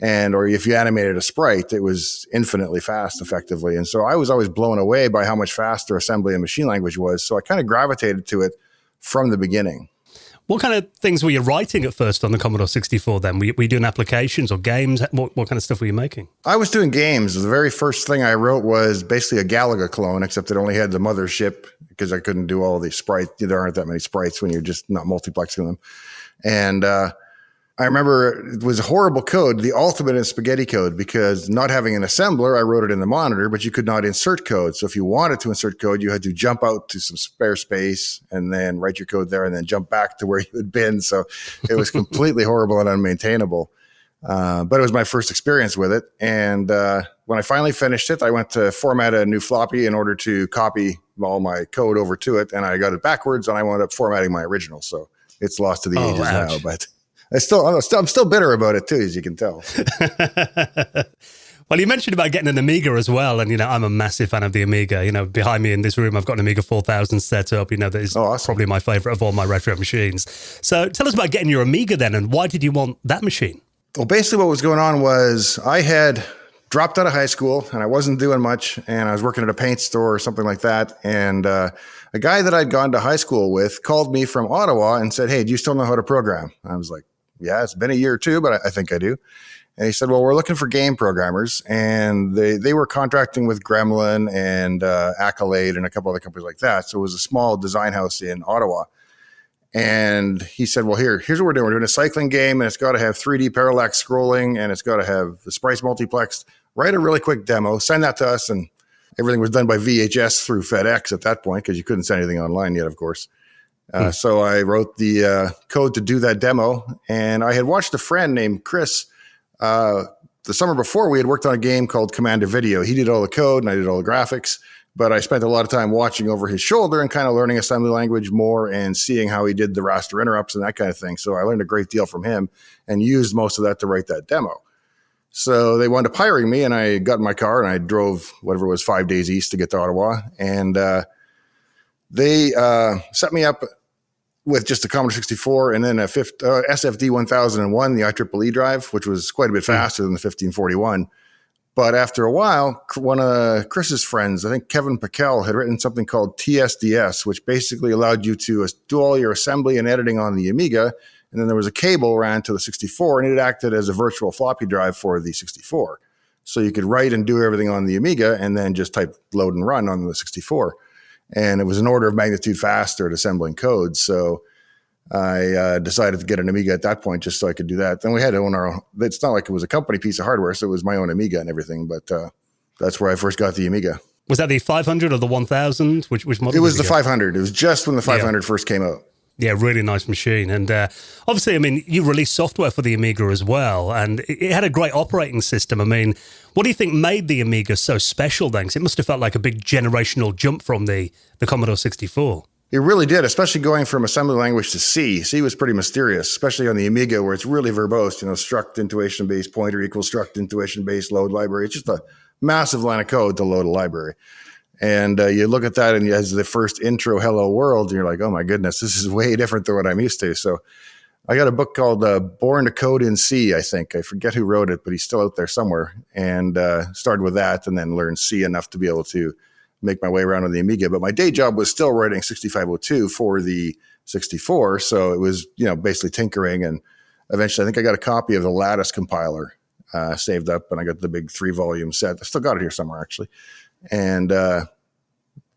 Or if you animated a sprite, it was infinitely fast effectively. And so I was always blown away by how much faster assembly and machine language was. So I kind of gravitated to it from the beginning. What kind of things were you writing at first on the Commodore 64 then? Were you doing applications or games? What kind of stuff were you making? I was doing games. The very first thing I wrote was basically a Galaga clone, except it only had the mothership because I couldn't do all the sprites. There aren't that many sprites when you're just not multiplexing them. And I remember it was a horrible code, the ultimate in spaghetti code, because not having an assembler, I wrote it in the monitor, but you could not insert code. So if you wanted to insert code, you had to jump out to some spare space and then write your code there and then jump back to where you had been. So it was completely horrible and unmaintainable. But it was my first experience with it. And when I finally finished it, I went to format a new floppy in order to copy all my code over to it. And I got it backwards and I wound up formatting my original. So it's lost to the ages now, but I'm still bitter about it too, as you can tell. Well, you mentioned about getting an Amiga as well, and I'm a massive fan of the Amiga. Behind me in this room, I've got an Amiga 4000 set up. That is awesome. Probably my favorite of all my retro machines. So, tell us about getting your Amiga then, and why did you want that machine? Well, basically, what was going on was I had dropped out of high school, and I wasn't doing much, and I was working at a paint store or something like that, and a guy that I'd gone to high school with called me from Ottawa and said, "Hey, do you still know how to program?" I was like, "Yeah, it's been a year or two, but I think I do." And he said, "Well, we're looking for game programmers." And they were contracting with Gremlin and Accolade and a couple other companies like that. So it was a small design house in Ottawa. And he said, "Well, here's what we're doing. We're doing a cycling game, and it's got to have 3D parallax scrolling, and it's got to have the sprites multiplexed. Write a really quick demo, send that to us." And everything was done by VHS through FedEx at that point, because you couldn't send anything online yet, of course. So I wrote the code to do that demo, and I had watched a friend named Chris. The summer before, we had worked on a game called Commander Video. He did all the code and I did all the graphics, but I spent a lot of time watching over his shoulder and kind of learning assembly language more and seeing how he did the raster interrupts and that kind of thing. So I learned a great deal from him and used most of that to write that demo. So they wound up hiring me, and I got in my car and I drove whatever it was 5 days east to get to Ottawa. And they set me up with just a Commodore 64 and then a SFD 1001, the IEEE drive, which was quite a bit faster than the 1541. But after a while, one of Chris's friends, I think Kevin Packel, had written something called TSDS, which basically allowed you to do all your assembly and editing on the Amiga. And then there was a cable ran to the 64, and it acted as a virtual floppy drive for the 64. So you could write and do everything on the Amiga and then just type load and run on the 64. And it was an order of magnitude faster at assembling code. So I decided to get an Amiga at that point just so I could do that. Then we had to own our own. It's not like it was a company piece of hardware, so it was my own Amiga and everything. But that's where I first got the Amiga. Was that the 500 or the 1000? Which model? It was the 500. It was just when the 500 first came out. Yeah, really nice machine. And obviously, you released software for the Amiga as well, and it had a great operating system. What do you think made the Amiga so special then? Because it must have felt like a big generational jump from the Commodore 64. It really did, especially going from assembly language to C. C was pretty mysterious, especially on the Amiga, where it's really verbose, struct intuition base pointer equals struct intuition base load library. It's just a massive line of code to load a library. And you look at that and as the first intro hello world, and you're like, oh my goodness, this is way different than what I'm used to. So I got a book called Born to Code in C, I think. I forget who wrote it, but he's still out there somewhere. And started with that and then learned C enough to be able to make my way around on the Amiga. But my day job was still writing 6502 for the 64. So it was, basically tinkering. And eventually I think I got a copy of the Lattice compiler saved up, and I got the big 3-volume set. I still got it here somewhere, actually. And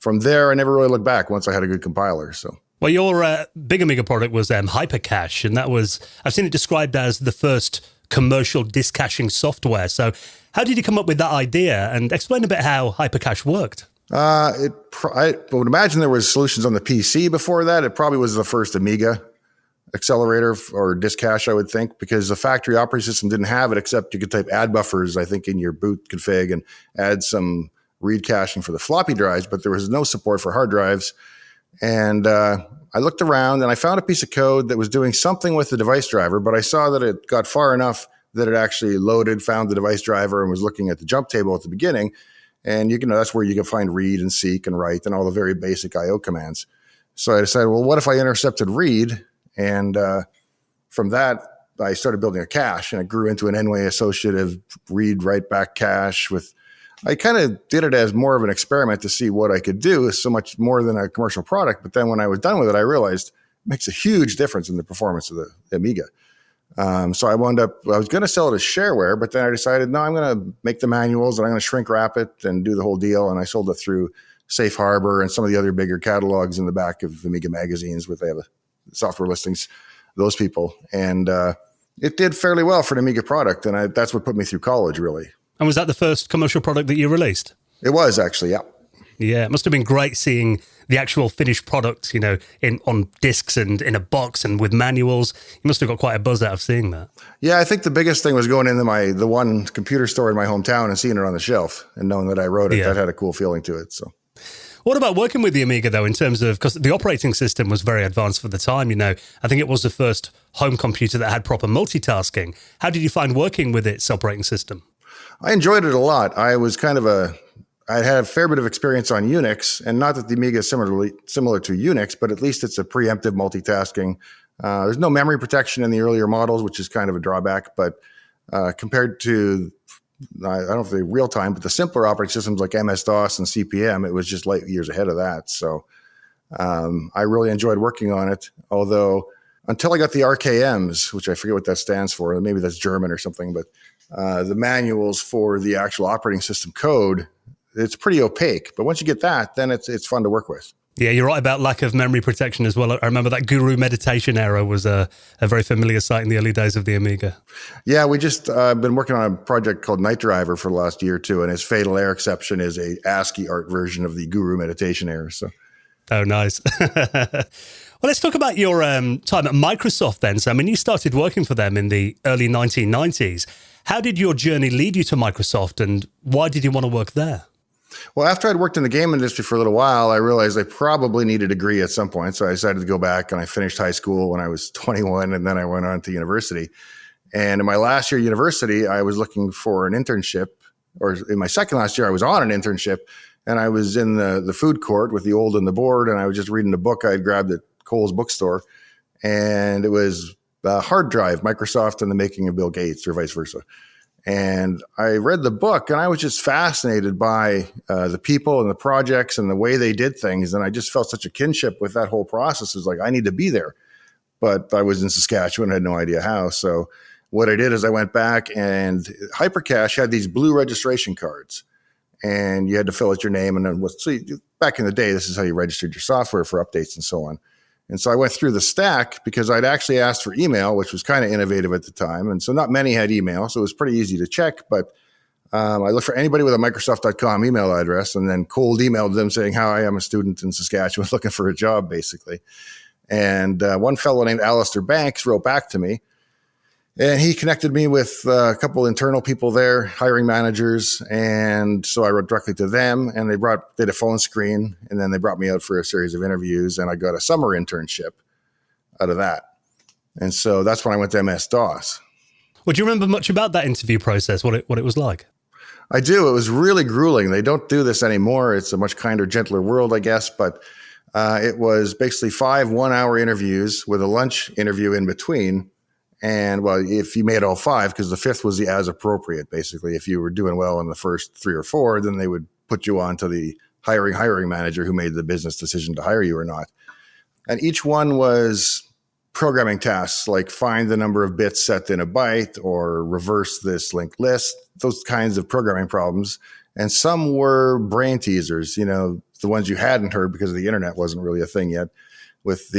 from there, I never really looked back once I had a good compiler. So, well, your big Amiga product was Hypercache, and that was, I've seen it described as the first commercial disk caching software. So how did you come up with that idea? And explain a bit how Hypercache worked. I would imagine there was solutions on the PC before that. It probably was the first Amiga accelerator or disk cache, I would think, because the factory operating system didn't have it, except you could type add buffers, I think, in your boot config and add some read caching for the floppy drives, but there was no support for hard drives. And I looked around and I found a piece of code that was doing something with the device driver, but I saw that it got far enough that had actually loaded, found the device driver, and was looking at the jump table at the beginning. And that's where you can find read and seek and write and all the very basic IO commands. So I decided, well, what if I intercepted read? And from that, I started building a cache, and it grew into an n-way associative read write back cache. I kind of did it as more of an experiment to see what I could do. It's so much more than a commercial product. But then when I was done with it, I realized it makes a huge difference in the performance of the Amiga. So I was going to sell it as shareware, but then I decided, no, I'm going to make the manuals and I'm going to shrink wrap it and do the whole deal. And I sold it through Safe Harbor and some of the other bigger catalogs in the back of Amiga magazines they have software listings, those people. And it did fairly well for an Amiga product. And that's what put me through college, really. And was that the first commercial product that you released? It was, actually, yeah. Yeah, it must have been great seeing the actual finished product, on discs and in a box and with manuals. You must have got quite a buzz out of seeing that. Yeah, I think the biggest thing was going into the one computer store in my hometown and seeing it on the shelf and knowing that I wrote it. Yeah. That had a cool feeling to it. So, what about working with the Amiga, though, in terms of, because the operating system was very advanced for the time, I think it was the first home computer that had proper multitasking. How did you find working with its operating system? I enjoyed it a lot. I was I had a fair bit of experience on Unix, and not that the Amiga is similar to Unix, but at least it's a preemptive multitasking. There's no memory protection in the earlier models, which is kind of a drawback, but compared to, I don't know if they're real time, but the simpler operating systems like MS-DOS and CP/M, it was just light years ahead of that. So I really enjoyed working on it, although until I got the RKMs, which I forget what that stands for, maybe that's German or something, but the manuals for the actual operating system code, it's pretty opaque. But once you get that, then it's fun to work with. Yeah, you're right about lack of memory protection as well. I remember that Guru meditation era was a very familiar sight in the early days of the Amiga. Yeah, we just been working on a project called Night Driver for the last year or two, and its fatal error exception is a ASCII art version of the Guru meditation error. So, oh, nice. Well, let's talk about your time at Microsoft then. So, you started working for them in the early 1990s. How did your journey lead you to Microsoft, and why did you want to work there? Well, after I'd worked in the game industry for a little while, I realized I probably need a degree at some point. So I decided to go back, and I finished high school when I was 21, and then I went on to university. And in my last year at university, I was looking for an internship, or in my second last year, I was on an internship, and I was in the food court with the old and the board, and I was just reading a book I'd grabbed at Kohl's bookstore, and it was Hard Drive, Microsoft and the Making of Bill Gates, or vice versa. And I read the book, and I was just fascinated by the people and the projects and the way they did things. And I just felt such a kinship with that whole process. It was like, I need to be there. But I was in Saskatchewan, I had no idea how. So what I did is I went back, and Hypercache had these blue registration cards. And you had to fill out your name. And then back in the day, this is how you registered your software for updates and so on. And so I went through the stack because I'd actually asked for email, which was kind of innovative at the time. And so not many had email, so it was pretty easy to check. But I looked for anybody with a Microsoft.com email address and then cold emailed them saying, hi, I'm a student in Saskatchewan looking for a job, basically. And one fellow named Alistair Banks wrote back to me. And he connected me with a couple internal people there, hiring managers. And so I wrote directly to them, and they did a phone screen, and then they brought me out for a series of interviews, and I got a summer internship out of that. And so that's when I went to MS-DOS. Well, do you remember much about that interview process, what it was like? I do. It was really grueling. They don't do this anymore. It's a much kinder, gentler world, I guess. But it was basically 5 one-hour interviews with a lunch interview in between. And well, if you made all 5, because the 5th was the as appropriate, basically, if you were doing well in the first 3 or 4, then they would put you on to the hiring manager who made the business decision to hire you or not. And each one was programming tasks like find the number of bits set in a byte or reverse this linked list, those kinds of programming problems. And some were brain teasers, the ones you hadn't heard because the internet wasn't really a thing yet. With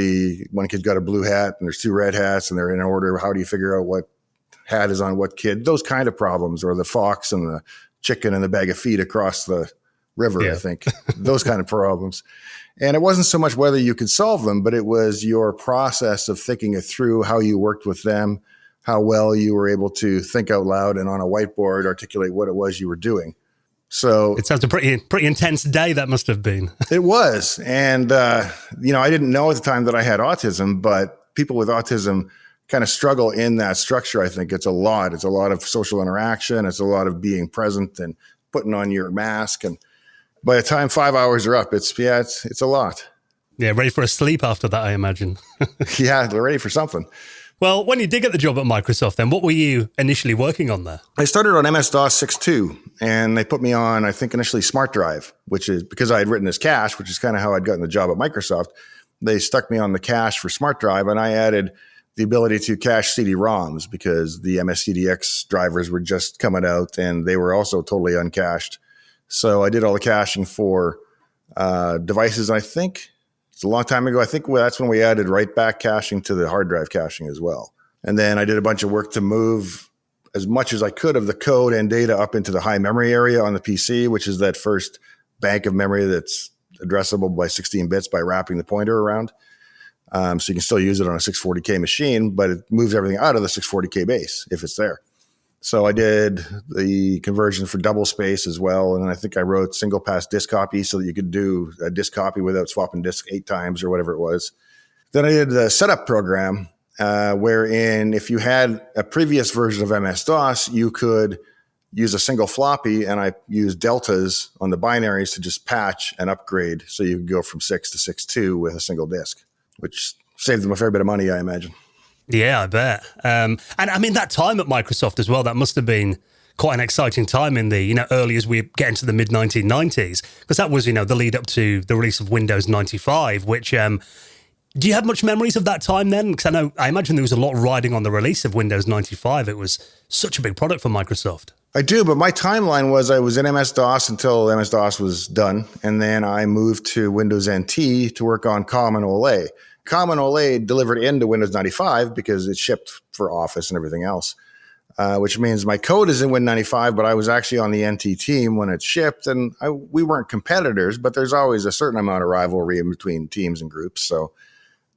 one kid got a blue hat and there's 2 red hats and they're in order. How do you figure out what hat is on what kid? Those kind of problems, or the fox and the chicken and the bag of feed across the river, yeah. I think. Those kind of problems. And it wasn't so much whether you could solve them, but it was your process of thinking it through, how you worked with them, how well you were able to think out loud and on a whiteboard articulate what it was you were doing. So it sounds a pretty intense day that must have been. It was. And, I didn't know at the time that I had autism, but people with autism kind of struggle in that structure. I think it's a lot. It's a lot of social interaction. It's a lot of being present and putting on your mask. And by the time 5 hours are up, it's a lot. Yeah, ready for a sleep after that, I imagine. Yeah, they're ready for something. Well, when you did get the job at Microsoft, then what were you initially working on there? I started on MS-DOS 6.2, and they put me on, I think, initially Smart Drive, which is because I had written this cache, which is kind of how I'd gotten the job at Microsoft. They stuck me on the cache for Smart Drive, and I added the ability to cache CD-ROMs because the MS-CDX drivers were just coming out, and they were also totally uncached. So I did all the caching for devices, and I think it's a long time ago. I think that's when we added write back caching to the hard drive caching as well. And then I did a bunch of work to move as much as I could of the code and data up into the high memory area on the PC, which is that first bank of memory that's addressable by 16 bits by wrapping the pointer around. So you can still use it on a 640K machine, but it moves everything out of the 640K base if it's there. So I did the conversion for double space as well. And I think I wrote single pass disk copy so that you could do a disk copy without swapping disk 8 times or whatever it was. Then I did the setup program, wherein if you had a previous version of MS-DOS, you could use a single floppy, and I used deltas on the binaries to just patch and upgrade so you could go from 6 to 6.2 with a single disk, which saved them a fair bit of money, I imagine. Yeah, I bet. And I mean, that time at Microsoft as well, that must have been quite an exciting time in the, early as we get into the mid-1990s, because that was, the lead up to the release of Windows 95, which, do you have much memories of that time then? Because I imagine there was a lot riding on the release of Windows 95. It was such a big product for Microsoft. I do, but my timeline was I was in MS-DOS until MS-DOS was done, and then I moved to Windows NT to work on Common OLE. Common OLE delivered into Windows 95 because it shipped for Office and everything else, which means my code is in Win 95, but I was actually on the NT team when it shipped, and we weren't competitors, but there's always a certain amount of rivalry in between teams and groups. So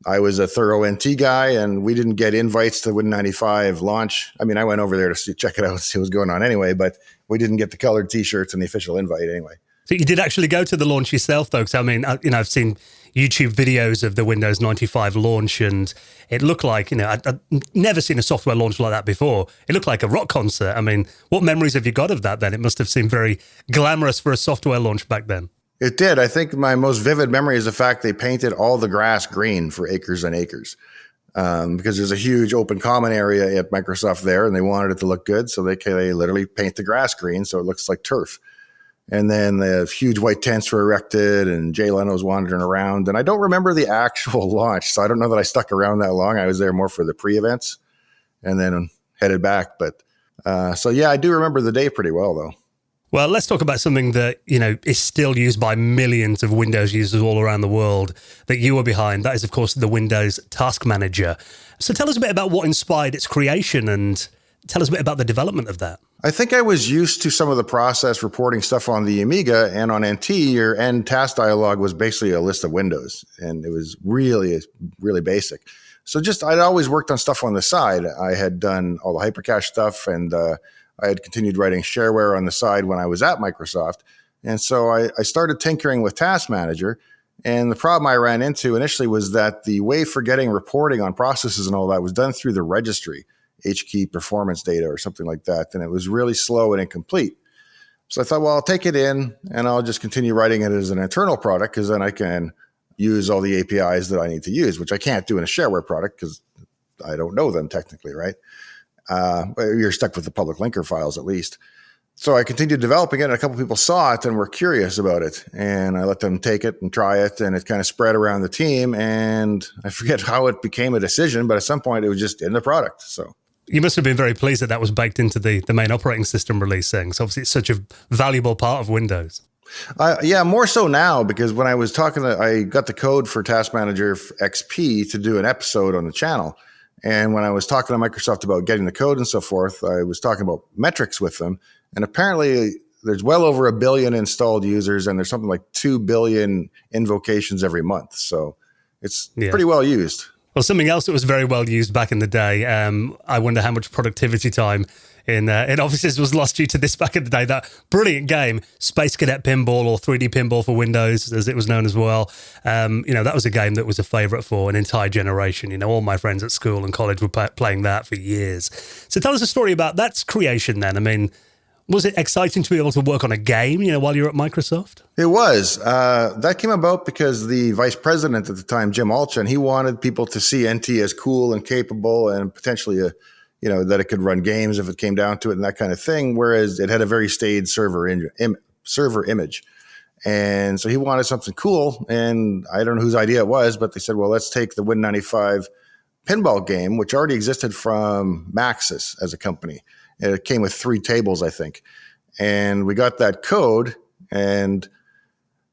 I was a thorough NT guy, and we didn't get invites to Win 95 launch. I mean, I went over there to check it out and see what was going on anyway, but we didn't get the colored T-shirts and the official invite anyway. So you did actually go to the launch yourself, though? Because I mean, I've seen YouTube videos of the Windows 95 launch, and it looked like, I'd never seen a software launch like that before. It looked like a rock concert. I mean, what memories have you got of that then? It must have seemed very glamorous for a software launch back then. It did. I think my most vivid memory is the fact they painted all the grass green for acres and acres, because there's a huge open common area at Microsoft there, and they wanted it to look good. So they literally paint the grass green so it looks like turf. And then the huge white tents were erected, and Jay Leno's wandering around. And I don't remember the actual launch, so I don't know that I stuck around that long. I was there more for the pre-events and then headed back. But so, yeah, I do remember the day pretty well, though. Well, let's talk about something that, is still used by millions of Windows users all around the world that you were behind. That is, of course, the Windows Task Manager. So tell us a bit about what inspired its creation and tell us a bit about the development of that. I think I was used to some of the process reporting stuff on the Amiga, and on NT, your end task dialog was basically a list of windows, and it was really, really basic. So I'd always worked on stuff on the side. I had done all the hypercache stuff, and I had continued writing shareware on the side when I was at Microsoft. And so I started tinkering with Task Manager. And the problem I ran into initially was that the way for getting reporting on processes and all that was done through the registry, HKey performance data or something like that. And it was really slow and incomplete. So I thought, well, I'll take it in and I'll just continue writing it as an internal product, because then I can use all the APIs that I need to use, which I can't do in a shareware product because I don't know them technically, right? You're stuck with the public linker files at least. So I continued developing it, and a couple people saw it and were curious about it. And I let them take it and try it, and it kind of spread around the team. And I forget how it became a decision, but at some point it was just in the product. So you must have been very pleased that was baked into the main operating system release thing. So obviously it's such a valuable part of Windows. Yeah, more so now, because when I was I got the code for Task Manager XP to do an episode on the channel. And when I was talking to Microsoft about getting the code and so forth, I was talking about metrics with them. And apparently there's well over 1 billion installed users, and there's something like 2 billion invocations every month. So it's pretty well used. Well, something else that was very well used back in the day, I wonder how much productivity time in offices was lost due to this back in the day. That brilliant game, Space Cadet Pinball, or 3D Pinball for Windows, as it was known as well. That was a game that was a favourite for an entire generation. All my friends at school and college were playing that for years. So tell us a story about that's creation then. I mean, was it exciting to be able to work on a game, while you were at Microsoft? It was. That came about because the vice president at the time, Jim Alchin, he wanted people to see NT as cool and capable and potentially, that it could run games if it came down to it and that kind of thing, whereas it had a very staid server image. And so he wanted something cool, and I don't know whose idea it was, but they said, well, let's take the Win95 pinball game, which already existed from Maxis as a company. It came with 3 tables, I think. And we got that code. And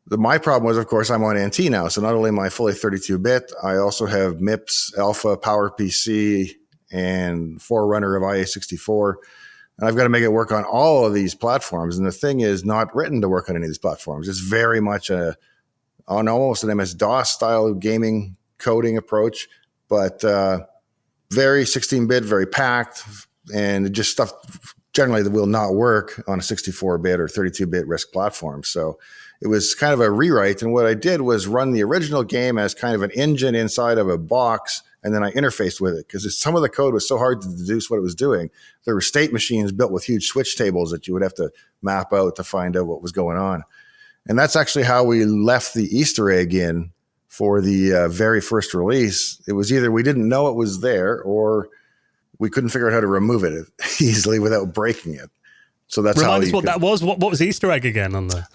my problem was, of course, I'm on NT now. So not only am I fully 32-bit, I also have MIPS, Alpha, PowerPC, and Forerunner of IA64. And I've got to make it work on all of these platforms. And the thing is not written to work on any of these platforms. It's very much on almost an MS-DOS style gaming coding approach, but very 16-bit, very packed, and just stuff generally that will not work on a 64-bit or 32-bit RISC platform. So it was kind of a rewrite. And what I did was run the original game as kind of an engine inside of a box, and then I interfaced with it because some of the code was so hard to deduce what it was doing. There were state machines built with huge switch tables that you would have to map out to find out what was going on. And that's actually how we left the Easter egg in for the very first release. It was either we didn't know it was there, or we couldn't figure out how to remove it easily without breaking it. So that's Remind us what that was. What was Easter egg again on there?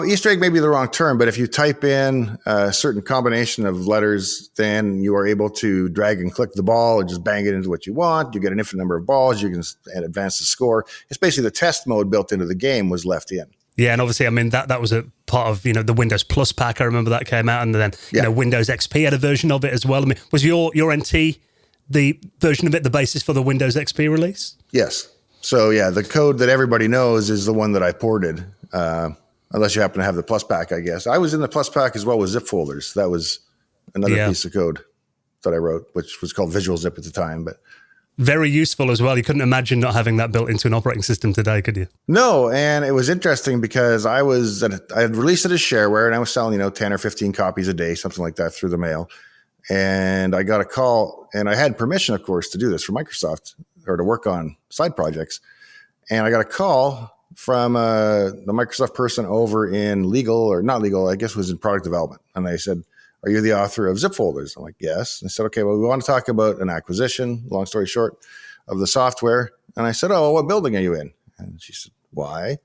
Easter egg may be the wrong term, but if you type in a certain combination of letters, then you are able to drag and click the ball and just bang it into what you want. You get an infinite number of balls. You can advance the score. It's basically the test mode built into the game was left in. Yeah, and obviously, I mean, that was a part of, the Windows Plus pack. I remember that came out, and then, Windows XP had a version of it as well. I mean, was your NT the version of it the basis for the Windows XP release? Yes. So, yeah, the code that everybody knows is the one that I ported, unless you happen to have the Plus pack, I guess. I was in the Plus pack as well with zip folders. That was another piece of code that I wrote, which was called Visual Zip at the time. But very useful as well. You couldn't imagine not having that built into an operating system today, could you? No, and it was interesting because I had released it as shareware, and I was selling, 10 or 15 copies a day, something like that, through the mail. And I got a call, and I had permission, of course, to do this for Microsoft or to work on side projects. And I got a call from the Microsoft person over in legal, or not legal, I guess was in product development. And they said, "Are you the author of zip folders?" I'm like, "Yes." And they said, "Okay, well, we want to talk about an acquisition, long story short, of the software." And I said, "Oh, what building are you in?" And she said, "Why?"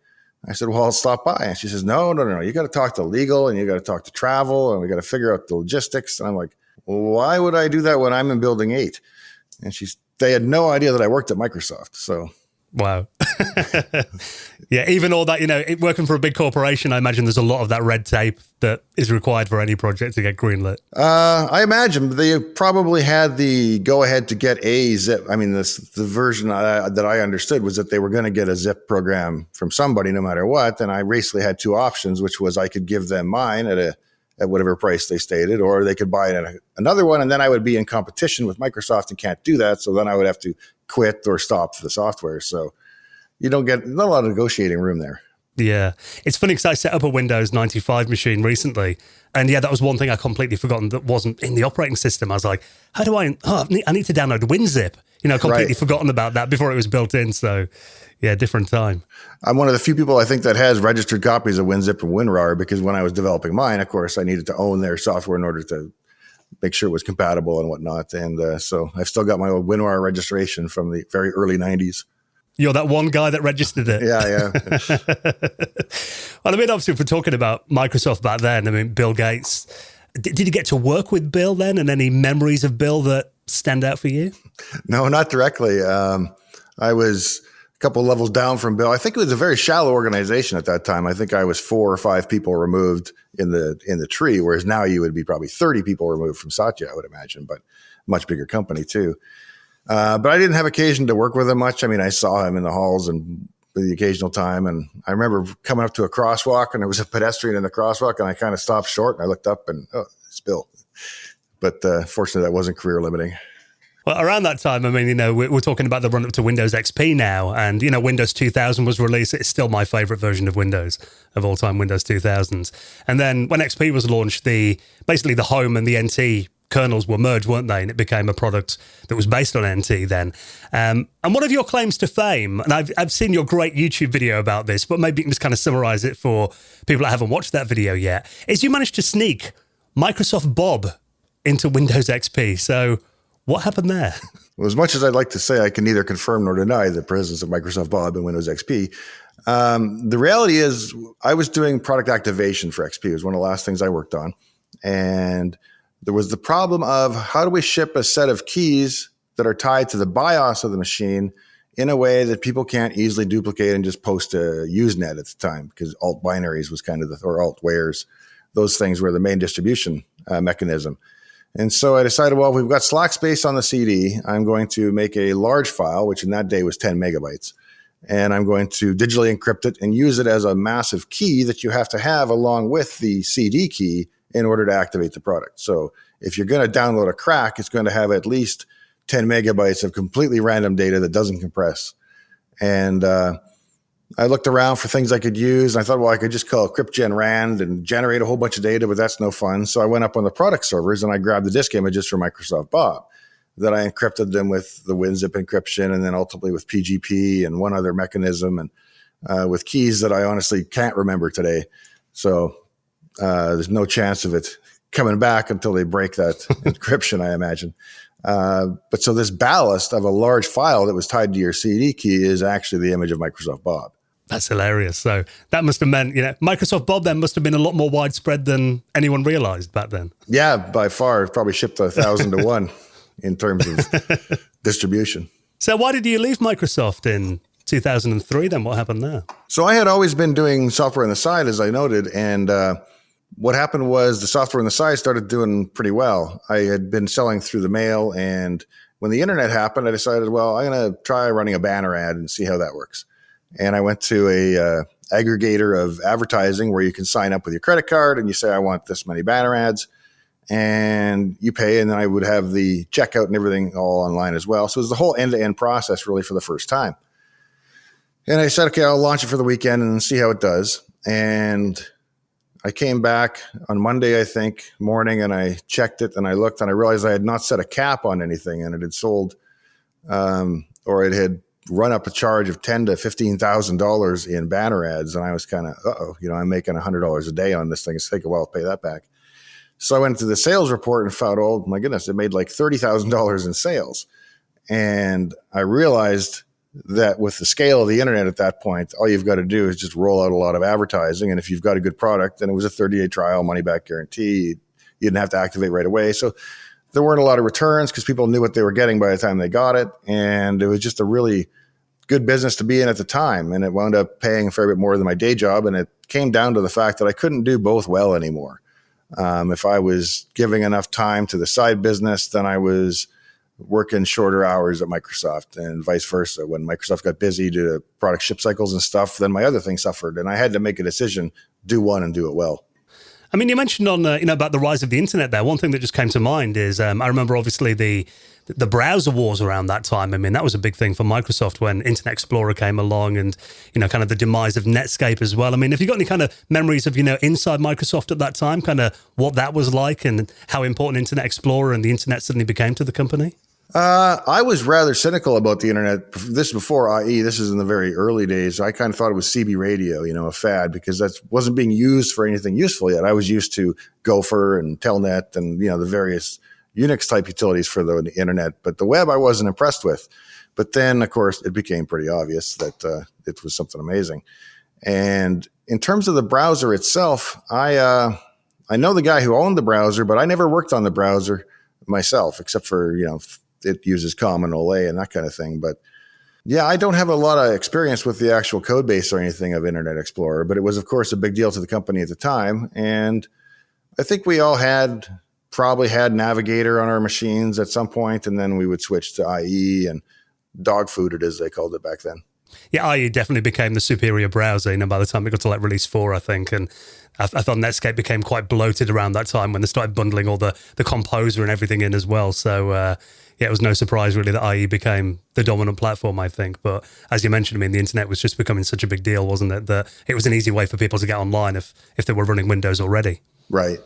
I said, "Well, I'll stop by." And she says, No. You got to talk to legal, and you got to talk to travel, and we got to figure out the logistics. And I'm like, well, why would I do that when I'm in building 8? And they had no idea that I worked at Microsoft. So, wow. Yeah, even all that, working for a big corporation, I imagine there's a lot of that red tape that is required for any project to get greenlit. I imagine they probably had the go-ahead to get a zip. I mean, the version that I understood was that they were going to get a zip program from somebody no matter what. And I basically had 2 options, which was I could give them mine at whatever price they stated, or they could buy it at another one, and then I would be in competition with Microsoft and can't do that. So then I would have to quit or stop the software. So you don't get not a lot of negotiating room there. Yeah. It's funny because I set up a Windows 95 machine recently, and that was one thing I completely forgotten that wasn't in the operating system. I was like, how do I need to download WinZip. Completely forgotten about that before it was built in. So, yeah, different time. I'm one of the few people I think that has registered copies of WinZip and WinRAR, because when I was developing mine, of course, I needed to own their software in order to make sure it was compatible and whatnot. And so I've still got my old WinRAR registration from the very early 90s. You're that one guy that registered it. Yeah. Well, I mean, obviously, if we're talking about Microsoft back then, I mean, Bill Gates, did you get to work with Bill then? And any memories of Bill that stand out for you? No, not directly. I was a couple of levels down from Bill. I think it was a very shallow organization at that time. I think I was 4 or 5 people removed in the tree, whereas now you would be probably 30 people removed from Satya, I would imagine, but much bigger company too. But I didn't have occasion to work with him much. I mean, I saw him in the halls and the occasional time. And I remember coming up to a crosswalk, and there was a pedestrian in the crosswalk, and I kind of stopped short, and I looked up, and it's Bill. But fortunately, that wasn't career limiting. Well, around that time, I mean, you know, we're talking about the run up to Windows XP now, and, you know, Windows 2000 was released. It's still my favorite version of Windows of all time, Windows 2000s. And then when XP was launched, basically the home and the NT kernels were merged, weren't they? And it became a product that was based on NT then. And one of your claims to fame, and I've seen your great YouTube video about this, but maybe you can just kind of summarize it for people that haven't watched that video yet, is you managed to sneak Microsoft Bob into Windows XP. So what happened there? Well, as much as I'd like to say I can neither confirm nor deny the presence of Microsoft Bob in Windows XP, the reality is I was doing product activation for XP. It was one of the last things I worked on. And there was the problem of how do we ship a set of keys that are tied to the BIOS of the machine in a way that people can't easily duplicate and just post to Usenet at the time, because alt binaries was kind of or alt wares. Those things were the main distribution mechanism. And so I decided, well, if we've got slack space on the CD, I'm going to make a large file, which in that day was 10 megabytes. And I'm going to digitally encrypt it and use it as a massive key that you have to have along with the CD key in order to activate the product. So if you're going to download a crack, it's going to have at least 10 megabytes of completely random data that doesn't compress. And I looked around for things I could use, and I thought, well, I could just call cryptgenrand and generate a whole bunch of data, but that's no fun. So I went up on the product servers and I grabbed the disk images from Microsoft Bob. Then I encrypted them with the WinZip encryption, and then ultimately with PGP and one other mechanism, and with keys that I honestly can't remember today. So there's no chance of it coming back until they break that encryption, I imagine. But so this ballast of a large file that was tied to your CD key is actually the image of Microsoft Bob. That's hilarious. So that must have meant, you know, Microsoft Bob then must have been a lot more widespread than anyone realized back then. Yeah, by far. Probably shipped 1,000 to 1 in terms of distribution. So why did you leave Microsoft in 2003 then? What happened there? So I had always been doing software on the side, as I noted, and what happened was the software on the side started doing pretty well. I had been selling through the mail, and when the internet happened, I decided, well, I'm going to try running a banner ad and see how that works. And I went to a aggregator of advertising where you can sign up with your credit card and you say, I want this many banner ads, and you pay. And then I would have the checkout and everything all online as well. So it was the whole end-to-end process really for the first time. And I said, okay, I'll launch it for the weekend and see how it does. And I came back on Monday, I think, morning, and I checked it and I looked and I realized I had not set a cap on anything, and it had sold or it had run up a charge of $10,000 to $15,000 in banner ads. And I was kind of, I'm making $100 a day on this thing. It's take a while to pay that back. So I went to the sales report and found, oh my goodness, it made like $30,000 in sales. And I realized that with the scale of the internet at that point, all you've got to do is just roll out a lot of advertising. And if you've got a good product, then it was a 30-day trial, money-back guarantee. You didn't have to activate right away. So there weren't a lot of returns because people knew what they were getting by the time they got it. And it was just a really good business to be in at the time. And it wound up paying a fair bit more than my day job. And it came down to the fact that I couldn't do both well anymore. If I was giving enough time to the side business, then I was working shorter hours at Microsoft, and vice versa. When Microsoft got busy due to product ship cycles and stuff, then my other thing suffered, and I had to make a decision, do one and do it well. I mean, you mentioned on about the rise of the internet there. One thing that just came to mind is I remember obviously the browser wars around that time. I mean, that was a big thing for Microsoft when Internet Explorer came along, and kind of the demise of Netscape as well. I mean, have you got any kind of memories of inside Microsoft at that time, kind of what that was like and how important Internet Explorer and the internet suddenly became to the company? I was rather cynical about the internet. This before IE. This is in the very early days. I kind of thought it was CB radio, a fad, because that wasn't being used for anything useful yet. I was used to Gopher and Telnet and the various Unix type utilities for the internet, but the web I wasn't impressed with. But then, of course, it became pretty obvious that it was something amazing. And in terms of the browser itself, I know the guy who owned the browser, but I never worked on the browser myself, except for it uses Common OLE and that kind of thing. But yeah, I don't have a lot of experience with the actual code base or anything of Internet Explorer, but it was, of course, a big deal to the company at the time. And I think we all probably had Navigator on our machines at some point, and then we would switch to IE and dog fooded, as they called it back then. Yeah, IE definitely became the superior browser, by the time it got to release 4, I think. And I thought Netscape became quite bloated around that time when they started bundling all the Composer and everything in as well. So, yeah, it was no surprise really that IE became the dominant platform, I think. But as you mentioned, I mean, the internet was just becoming such a big deal, wasn't it? That it was an easy way for people to get online if they were running Windows already. Right.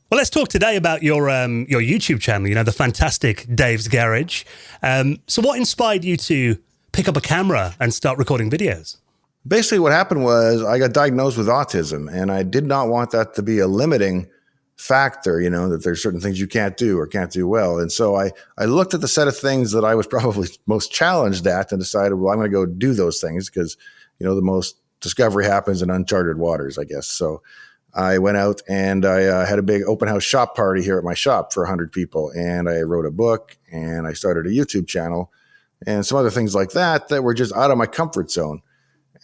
Well, let's talk today about your YouTube channel, you know, the fantastic Dave's Garage. So what inspired you to pick up a camera and start recording videos? Basically, what happened was I got diagnosed with autism, and I did not want that to be a limiting factor, you know, that there's certain things you can't do or can't do well. And so I looked at the set of things that I was probably most challenged at and decided, well, I'm going to go do those things because, you know, the most discovery happens in uncharted waters, I guess. So I went out and I had a big open house shop party here at my shop for 100 people. And I wrote a book and I started a YouTube channel and some other things like that were just out of my comfort zone.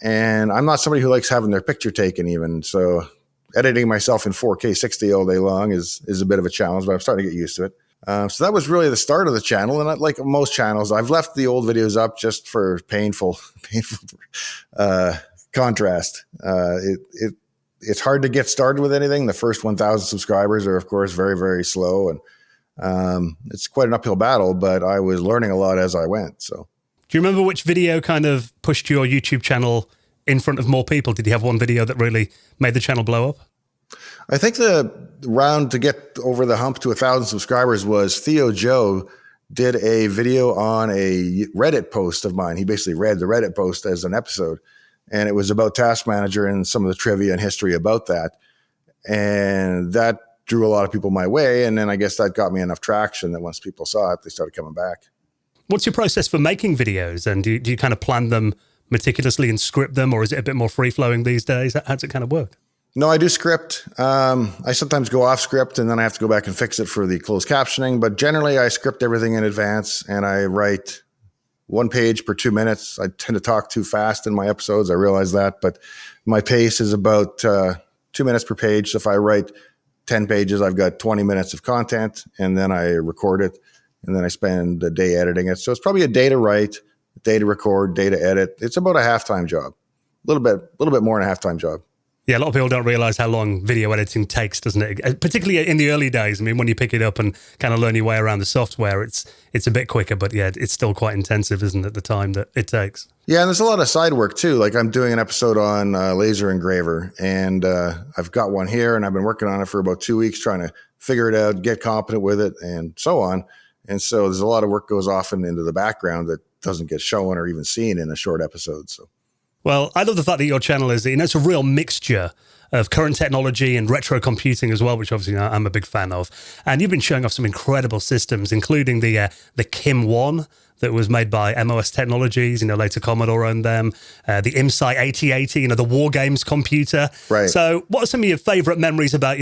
And I'm not somebody who likes having their picture taken even. So editing myself in 4K 60 all day long is a bit of a challenge, but I'm starting to get used to it. So that was really the start of the channel. And like most channels, I've left the old videos up just for painful contrast. It's hard to get started with anything. The first 1,000 subscribers are, of course, very, very slow. And it's quite an uphill battle, but I was learning a lot as I went. So, do you remember which video kind of pushed your YouTube channel in front of more people? Did you have one video that really made the channel blow up? I think the round to get over the hump to 1,000 subscribers was Theo Joe did a video on a Reddit post of mine. He basically read the Reddit post as an episode, and it was about Task Manager and some of the trivia and history about that. And that drew a lot of people my way. And then I guess that got me enough traction that once people saw it, they started coming back. What's your process for making videos? And do you kind of plan them meticulously and script them, or is it a bit more free-flowing these days? How does it kind of work? No, I do script. I sometimes go off script and then I have to go back and fix it for the closed captioning. But generally, I script everything in advance and I write 1 page per 2 minutes. I tend to talk too fast in my episodes. I realize that. But my pace is about 2 minutes per page. So if I write 10 pages, I've got 20 minutes of content and then I record it. And then I spend a day editing it. So it's probably a day to write, a day to record, day to edit. It's about a half-time job. A little bit more than a half-time job. Yeah, a lot of people don't realize how long video editing takes, doesn't it? Particularly in the early days. I mean, when you pick it up and kind of learn your way around the software, it's a bit quicker, but yeah, it's still quite intensive, isn't it, the time that it takes? Yeah, and there's a lot of side work too. Like I'm doing an episode on laser engraver, and I've got one here, and I've been working on it for about 2 weeks, trying to figure it out, get competent with it, and so on. And so there's a lot of work goes often into the background that doesn't get shown or even seen in a short episode. So, well, I love the fact that your channel is, it's a real mixture of current technology and retro computing as well, which obviously I'm a big fan of. And you've been showing off some incredible systems, including the Kim 1 that was made by MOS Technologies, later Commodore owned them, the IMSI 8080, the War Games computer. Right. So what are some of your favorite memories about,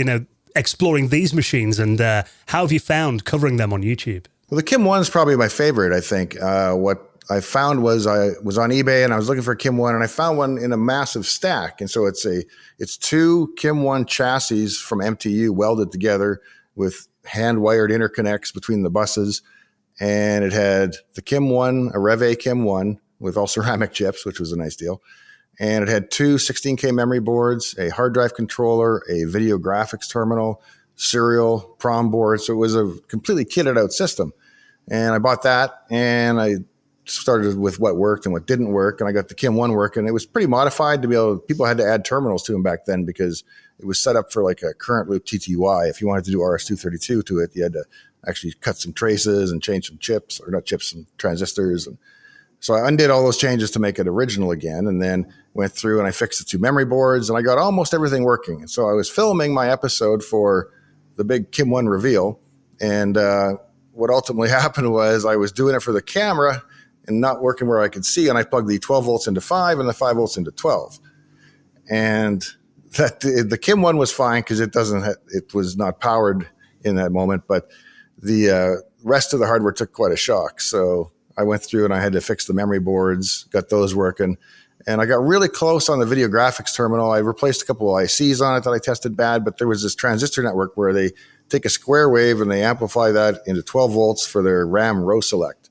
exploring these machines, and how have you found covering them on YouTube? Well, the Kim 1 is probably my favorite, I think. What I found was I was on eBay and I was looking for a Kim 1 and I found one in a massive stack. And so it's two Kim 1 chassis from MTU welded together with hand-wired interconnects between the buses. And it had the Kim 1, a Rev A Kim 1 with all ceramic chips, which was a nice deal. And it had two 16K memory boards, a hard drive controller, a video graphics terminal, serial, prom board. So it was a completely kitted out system. And I bought that and I started with what worked and what didn't work. And I got the Kim 1 working. It was pretty modified to be able, people had to add terminals to them back then because it was set up for like a current loop TTY. If you wanted to do RS-232 to it, you had to actually cut some traces and change some chips, or not chips, some transistors. And so I undid all those changes to make it original again, and then went through and I fixed the two memory boards and I got almost everything working. And so I was filming my episode for the big Kim 1 reveal. And what ultimately happened was I was doing it for the camera and not working where I could see. And I plugged the 12 volts into 5 and the 5 volts into 12. And that the Kim 1 was fine because it was not powered in that moment. But the rest of the hardware took quite a shock. So I went through and I had to fix the memory boards, got those working. And I got really close on the video graphics terminal. I replaced a couple of ICs on it that I tested bad, but there was this transistor network where they take a square wave and they amplify that into 12 volts for their RAM row select.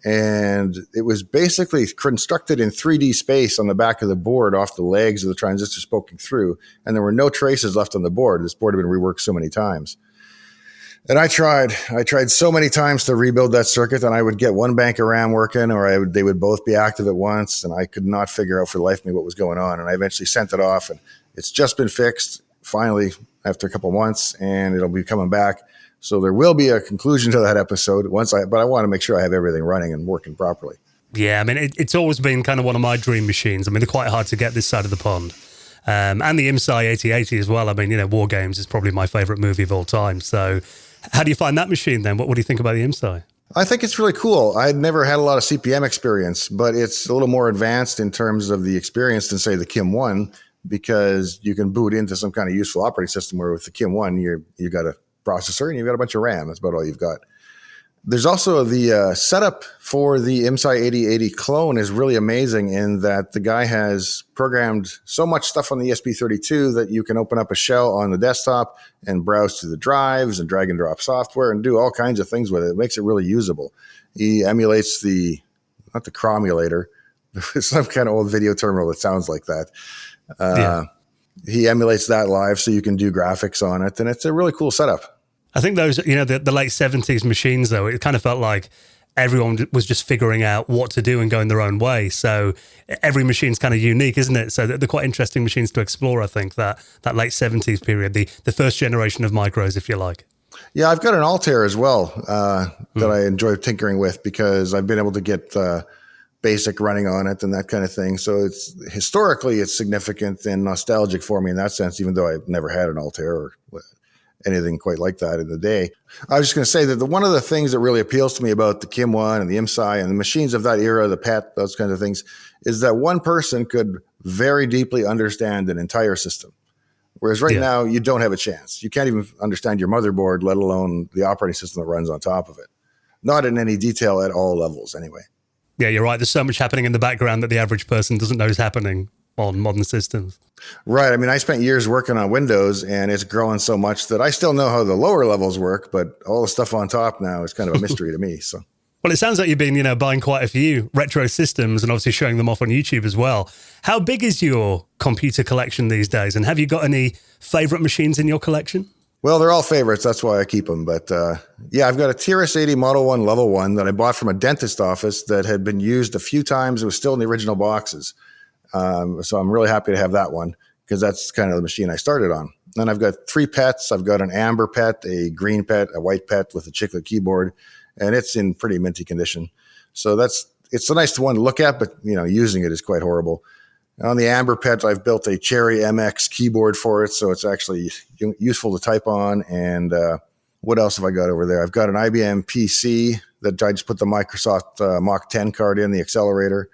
And it was basically constructed in 3D space on the back of the board off the legs of the transistors poking through. And there were no traces left on the board. This board had been reworked so many times. And I tried so many times to rebuild that circuit, and I would get one bank of RAM working, or they would both be active at once, and I could not figure out for the life of me what was going on. And I eventually sent it off, and it's just been fixed finally after a couple of months, and it'll be coming back. So there will be a conclusion to that episode but I want to make sure I have everything running and working properly. Yeah, I mean, it's always been kind of one of my dream machines. I mean, they're quite hard to get this side of the pond. And the IMSI 8080 as well. I mean, War Games is probably my favorite movie of all time. So how do you find that machine then? What do you think about the IMSI? I think it's really cool. I'd never had a lot of CPM experience, but it's a little more advanced in terms of the experience than, say, the Kim 1, because you can boot into some kind of useful operating system, where with the Kim 1, you got a processor and you've got a bunch of RAM. That's about all you've got. There's also the setup for the IMSI 8080 clone is really amazing in that the guy has programmed so much stuff on the ESP32 that you can open up a shell on the desktop and browse to the drives and drag and drop software and do all kinds of things with it. It makes it really usable. He emulates not the Cromulator, some kind of old video terminal that sounds like that. He emulates that live so you can do graphics on it, and it's a really cool setup. I think those, the late 70s machines, though, it kind of felt like everyone was just figuring out what to do and going their own way. So every machine's kind of unique, isn't it? So they're quite interesting machines to explore, I think, that late 70s period, the first generation of micros, if you like. Yeah, I've got an Altair as well that I enjoy tinkering with, because I've been able to get BASIC running on it and that kind of thing. So historically it's significant and nostalgic for me in that sense, even though I've never had an Altair or anything quite like that in the day. I was just going to say that one of the things that really appeals to me about the Kim 1 and the IMSI and the machines of that era, the PET, those kinds of things, is that one person could very deeply understand an entire system. Whereas right now, you don't have a chance. You can't even understand your motherboard, let alone the operating system that runs on top of it. Not in any detail at all levels, anyway. Yeah, you're right. There's so much happening in the background that the average person doesn't know is happening on modern systems. Right. I mean, I spent years working on Windows, and it's growing so much that I still know how the lower levels work, but all the stuff on top now is kind of a mystery to me. So, well, it sounds like you've been, buying quite a few retro systems and obviously showing them off on YouTube as well. How big is your computer collection these days? And have you got any favorite machines in your collection? Well, they're all favorites. That's why I keep them. But I've got a TRS-80 Model 1 Level 1 that I bought from a dentist office that had been used a few times. It was still in the original boxes. So I'm really happy to have that one, because that's kind of the machine I started on. Then I've got 3 PETs. I've got an amber PET, a green PET, a white PET with a chiclet keyboard, and it's in pretty minty condition. So it's a nice one to look at, but using it is quite horrible. On the amber PET, I've built a Cherry MX keyboard for it, so it's actually useful to type on. And what else have I got over there? I've got an IBM PC that I just put the Microsoft Mach 10 card in, the accelerator.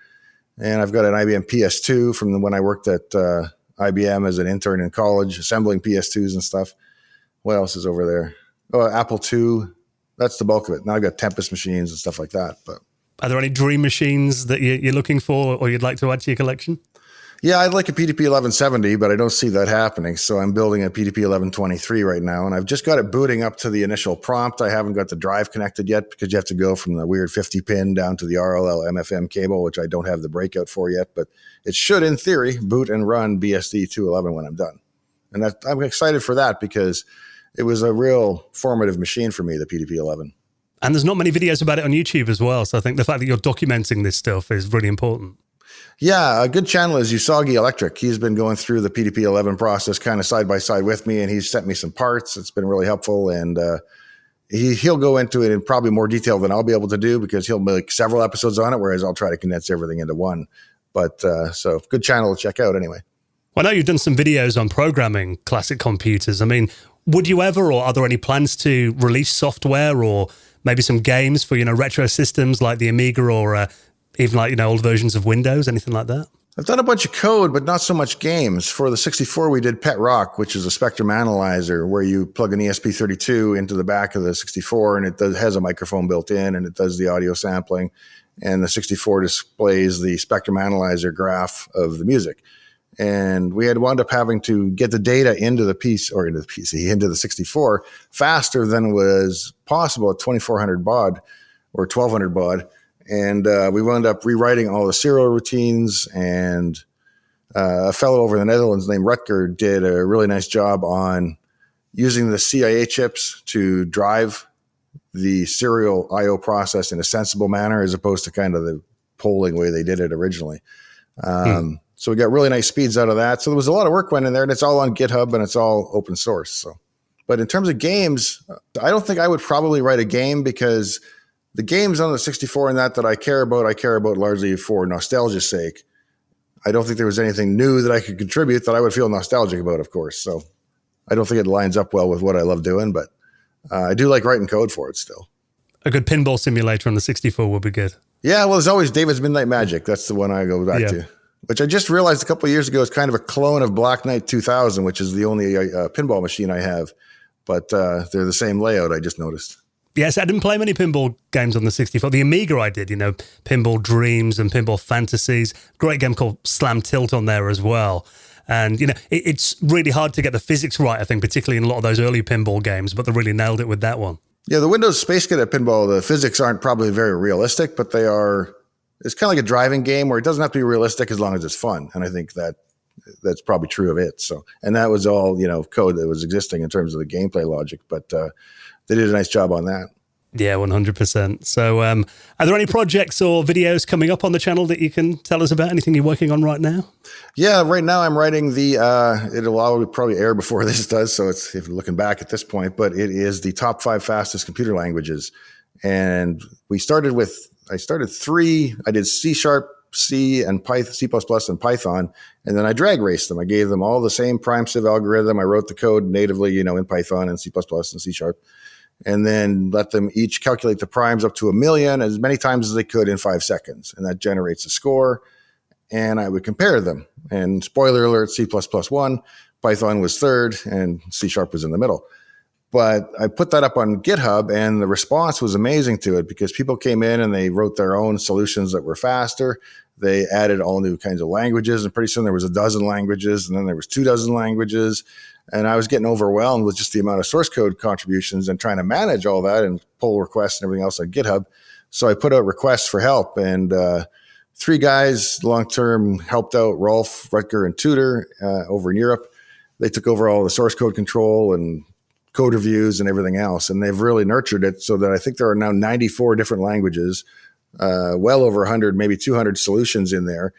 And I've got an IBM PS2 from when I worked at IBM as an intern in college, assembling PS2s and stuff. What else is over there? Oh, Apple II. That's the bulk of it. Now I've got Tempest machines and stuff like that. But are there any dream machines that you're looking for or you'd like to add to your collection? Yeah, I'd like a PDP 1170, but I don't see that happening. So I'm building a PDP 1123 right now, and I've just got it booting up to the initial prompt. I haven't got the drive connected yet, because you have to go from the weird 50 pin down to the RLL MFM cable, which I don't have the breakout for yet, but it should, in theory, boot and run BSD 211 when I'm done. And I'm excited for that, because it was a real formative machine for me, the PDP 11. And there's not many videos about it on YouTube as well. So I think the fact that you're documenting this stuff is really important. Yeah, a good channel is Usagi Electric. He's been going through the PDP-11 process kind of side by side with me, and he's sent me some parts. It's been really helpful, and he'll go into it in probably more detail than I'll be able to do, because he'll make several episodes on it, whereas I'll try to condense everything into one. But so good channel to check out anyway. Well, I know you've done some videos on programming classic computers. I mean, would you ever, or are there any plans to release software or maybe some games for, retro systems like the Amiga or even like, old versions of Windows, anything like that? I've done a bunch of code, but not so much games. For the 64, we did Pet Rock, which is a spectrum analyzer where you plug an ESP32 into the back of the 64, and it has a microphone built in, and it does the audio sampling. And the 64 displays the spectrum analyzer graph of the music. And we had wound up having to get the data into the the 64 faster than was possible at 2400 baud or 1200 baud. And we wound up rewriting all the serial routines, and a fellow over in the Netherlands named Rutger did a really nice job on using the CIA chips to drive the serial I/O process in a sensible manner, as opposed to kind of the polling way they did it originally. So we got really nice speeds out of that. So there was a lot of work went in there, and it's all on GitHub and it's all open source. So, but in terms of games, I don't think I would probably write a game, because the games on the 64 and that I care about largely for nostalgia's sake. I don't think there was anything new that I could contribute that I would feel nostalgic about, of course. So I don't think it lines up well with what I love doing, but I do like writing code for it still. A good pinball simulator on the 64 would be good. Yeah, well, there's always David's Midnight Magic. That's the one I go back to, which I just realized a couple of years ago is kind of a clone of Black Knight 2000, which is the only pinball machine I have. But they're the same layout, I just noticed. Yes, I didn't play many pinball games on the 64. The Amiga I did, Pinball Dreams and Pinball Fantasies. Great game called Slam Tilt on there as well. And, it's really hard to get the physics right, I think, particularly in a lot of those early pinball games, but they really nailed it with that one. Yeah, the Windows Space Cadet pinball, the physics aren't probably very realistic, but they are. It's kind of like a driving game where it doesn't have to be realistic as long as it's fun. And I think that's probably true of it. So, and that was all, code that was existing in terms of the gameplay logic, but they did a nice job on that. Yeah, 100%. So are there any projects or videos coming up on the channel that you can tell us about? Anything you're working on right now? Yeah, right now I'm writing it'll probably air before this does, so if you're looking back at this point, but it is the top 5 fastest computer languages. And I started 3. I did C#, C, and Python, C++, and Python, and then I drag raced them. I gave them all the same prime civ algorithm. I wrote the code natively, in Python and C++ and C#. And then let them each calculate the primes up to 1 million as many times as they could in 5 seconds. And that generates a score. And I would compare them. And spoiler alert, C++ won, Python was third, and C# was in the middle. But I put that up on GitHub, and the response was amazing to it, because people came in and they wrote their own solutions that were faster. They added all new kinds of languages, and pretty soon there was 12 languages, and then there was 24 languages. And I was getting overwhelmed with just the amount of source code contributions and trying to manage all that and pull requests and everything else on GitHub. So I put out requests for help, and 3 guys long-term helped out, Rolf, Rutger, and Tudor over in Europe. They took over all the source code control and code reviews and everything else. And they've really nurtured it so that I think there are now 94 different languages, well over 100, maybe 200 solutions in there.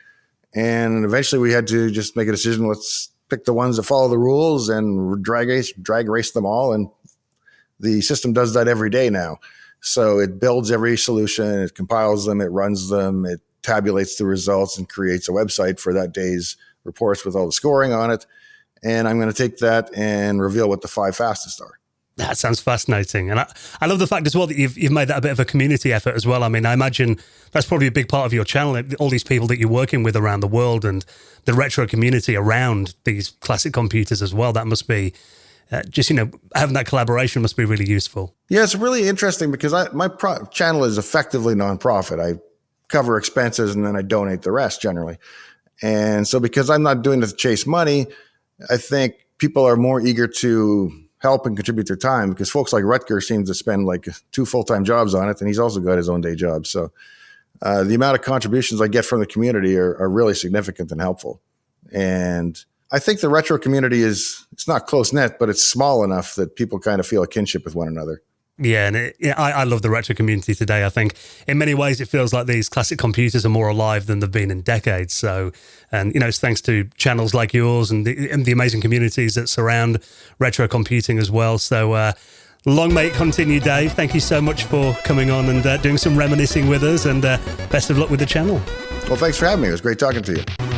And eventually we had to just make a decision. Let's pick the ones that follow the rules and drag race them all. And the system does that every day now. So it builds every solution, it compiles them, it runs them, it tabulates the results and creates a website for that day's reports with all the scoring on it. And I'm going to take that and reveal what the 5 fastest are. That sounds fascinating. And I love the fact as well that you've made that a bit of a community effort as well. I mean, I imagine that's probably a big part of your channel, all these people that you're working with around the world and the retro community around these classic computers as well. That must be having that collaboration must be really useful. Yeah, it's really interesting because my channel is effectively nonprofit. I cover expenses and then I donate the rest generally. And so because I'm not doing it to chase money, I think people are more eager to help and contribute their time, because folks like Rutger seem to spend like 2 full-time jobs on it, and he's also got his own day job. So the amount of contributions I get from the community are really significant and helpful. And I think the retro community it's not close-knit, but it's small enough that people kind of feel a kinship with one another. Yeah, and I love the retro community today. I think in many ways it feels like these classic computers are more alive than they've been in decades. So, and it's thanks to channels like yours and the amazing communities that surround retro computing as well. So long may it continue, Dave. Thank you so much for coming on and doing some reminiscing with us, and best of luck with the channel. Well, thanks for having me. It was great talking to you.